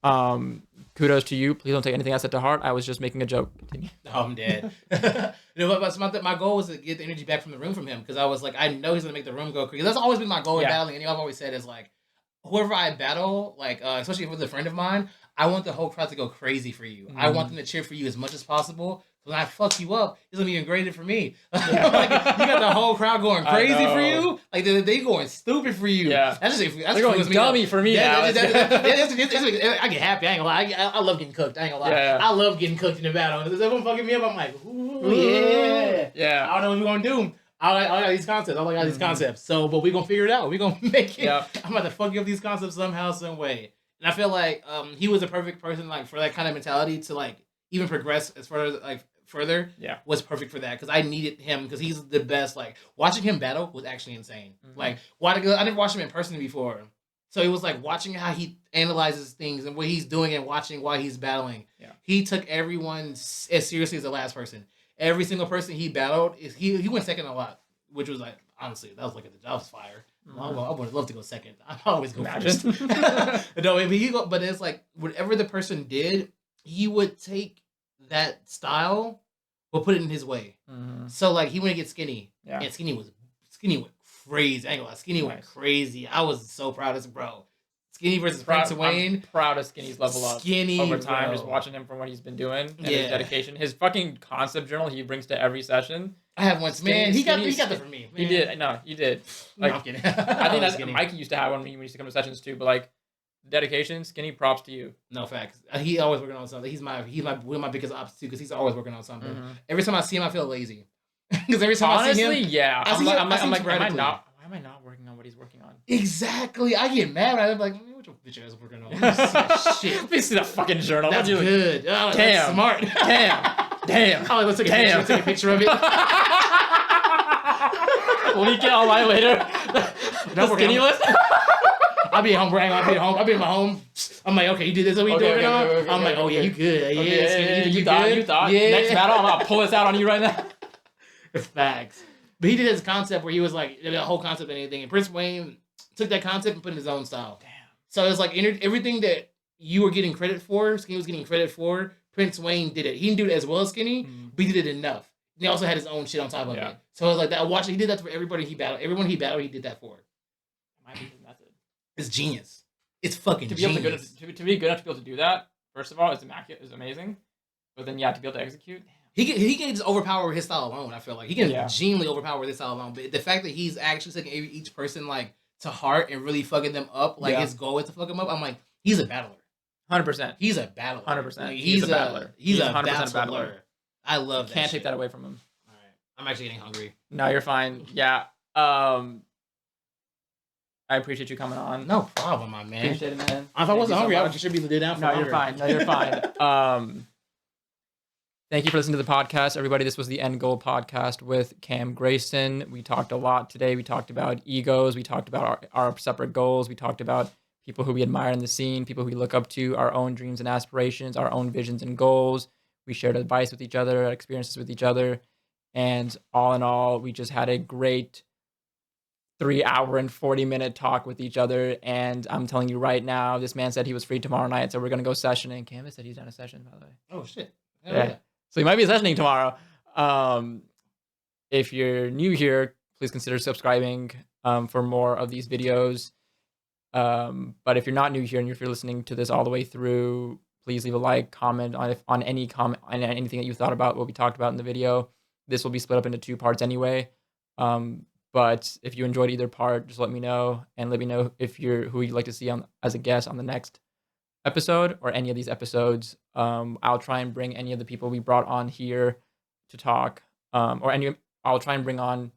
Speaker 1: kudos to you. Please don't take anything I said to heart. I was just making a joke. Continue.
Speaker 2: Oh, I'm dead. My goal was to get the energy back from the room from him because I was like, I know he's gonna make the room go crazy. That's always been my goal in battling, and I've always said is like, whoever I battle, like especially with a friend of mine, I want the whole crowd to go crazy for you. I want them to cheer for you as much as possible. When I fuck you up, it's gonna be even greater for me. Like, you got the whole crowd going crazy for you. Like they going stupid for you.
Speaker 1: Yeah,
Speaker 2: that's
Speaker 1: they're going dummy for me now.
Speaker 2: I get happy. I ain't gonna lie. I love getting cooked. I ain't gonna lie. Yeah. I love getting cooked in the battle. If everyone fucking me up, I'm like, ooh, yeah. I don't know what we're gonna do. I got these concepts. I got these concepts. So, but we're gonna figure it out. We're gonna make it. Yep. I'm about to fuck you up these concepts somehow, some way. And I feel like he was a perfect person like for that kind of mentality to like even progress as further. Yeah, was perfect for that because I needed him because he's the best. Like watching him battle was actually insane. Like I never watched him in person before, so it was like watching how he analyzes things and what he's doing and watching while he's battling. Yeah, he took everyone as seriously as the last person. Every single person he battled he went second a lot, which was like honestly that was fire. I would love to go second. I always go first. No, but it's like whatever the person did, he would take that style, but put it in his way. So like he wouldn't get skinny, and skinny went crazy. I ain't gonna lie, skinny went crazy. I was so proud of this bro. Skinny versus Prince Wayne.
Speaker 1: I'm proud of Skinny's level up over time. Bro. Just watching him from what he's been doing and his dedication, his fucking concept journal he brings to every session.
Speaker 2: I have one. Man, he got that from me. Man.
Speaker 1: He did. No, he did. Like, no, I'm kidding. I think that's Mikey used to have one when he used to come to sessions too. But like dedication, Skinny, props to you.
Speaker 2: No facts. He always working on something. He's one of my biggest ops too because he's always working on something. Every time I see him, I feel lazy. Because every time I see him,
Speaker 1: I'm like, why am I not working on what he's
Speaker 2: Exactly. I get mad when I'm like, man, what your bitch ass working on? Let me see that shit.
Speaker 1: Let me see that fucking journal.
Speaker 2: That's good. Oh, that's smart.
Speaker 1: Damn.
Speaker 2: Oh, let's take a picture of it.
Speaker 1: Leak it online later. The skinny list.
Speaker 2: I'll be at home, Brian. I'll be at my home. I'm like, okay, you did this. What you doing? I'm like, oh yeah, you good. Yeah,
Speaker 1: you thought.
Speaker 2: Yeah.
Speaker 1: Next battle, I'm gonna pull this out on you right now.
Speaker 2: Facts. But he did his concept where he was like, the whole concept and anything. And Prince Wayne took that concept and put it in his own style.
Speaker 1: Damn.
Speaker 2: So it's like everything that you were getting credit for, Skinny was getting credit for, Prince Wayne did it. He didn't do it as well as Skinny, but he did it enough. And he also had his own shit on top of it. So it was like that. I watched it. He did that for everybody he battled. Everyone he battled, he did that for.
Speaker 1: That might be his method.
Speaker 2: It's genius. It's fucking
Speaker 1: to be
Speaker 2: genius.
Speaker 1: Able to be good enough to be able to do that, first of all, is immaculate, is amazing. But then, to be able to execute.
Speaker 2: He can just overpower his style alone. I feel like he can genuinely overpower his style alone. But the fact that he's actually taking each person like to heart and really fucking them up, like his goal is to fuck them up. I'm like, he's a battler.
Speaker 1: 100%.
Speaker 2: He's a battler.
Speaker 1: 100%.
Speaker 2: Like,
Speaker 1: he's a battler.
Speaker 2: He's a
Speaker 1: 100% battler.
Speaker 2: I love that.
Speaker 1: Can't take that away from him.
Speaker 2: All right, I'm actually getting hungry.
Speaker 1: No, you're fine. Yeah. I appreciate you coming on.
Speaker 2: No problem, my man.
Speaker 1: Appreciate it, man.
Speaker 2: If I wasn't hungry, I would just be laid down for
Speaker 1: No, you're fine. No, you're fine. Thank you for listening to the podcast, everybody. This was the End Goal podcast with Cam Grayson. We talked a lot today. We talked about egos. We talked about our separate goals. We talked about people who we admire in the scene, people who we look up to, our own dreams and aspirations, our own visions and goals. We shared advice with each other, experiences with each other. And all in all, we just had a great 3-hour and 40-minute talk with each other. And I'm telling you right now, this man said he was free tomorrow night, so we're going to go sessioning. Canvas said he's done a session, by the way.
Speaker 2: Oh, shit.
Speaker 1: Yeah. So he might be sessioning tomorrow. If you're new here, please consider subscribing for more of these videos. But if you're not new here and if you're listening to this all the way through, please leave a like, comment on any comment on anything that you thought about what we talked about in the video. This will be split up into 2 parts anyway. But if you enjoyed either part, just let me know, and let me know if who you'd like to see on as a guest on the next episode or any of these episodes. I'll try and bring any of the people we brought on here to talk, I'll try to bring on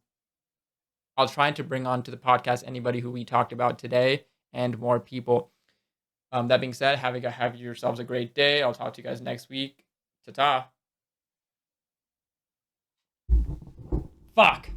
Speaker 1: to the podcast anybody who we talked about today and more people. That being said, have yourselves a great day. I'll talk to you guys next week. Ta-ta. Fuck.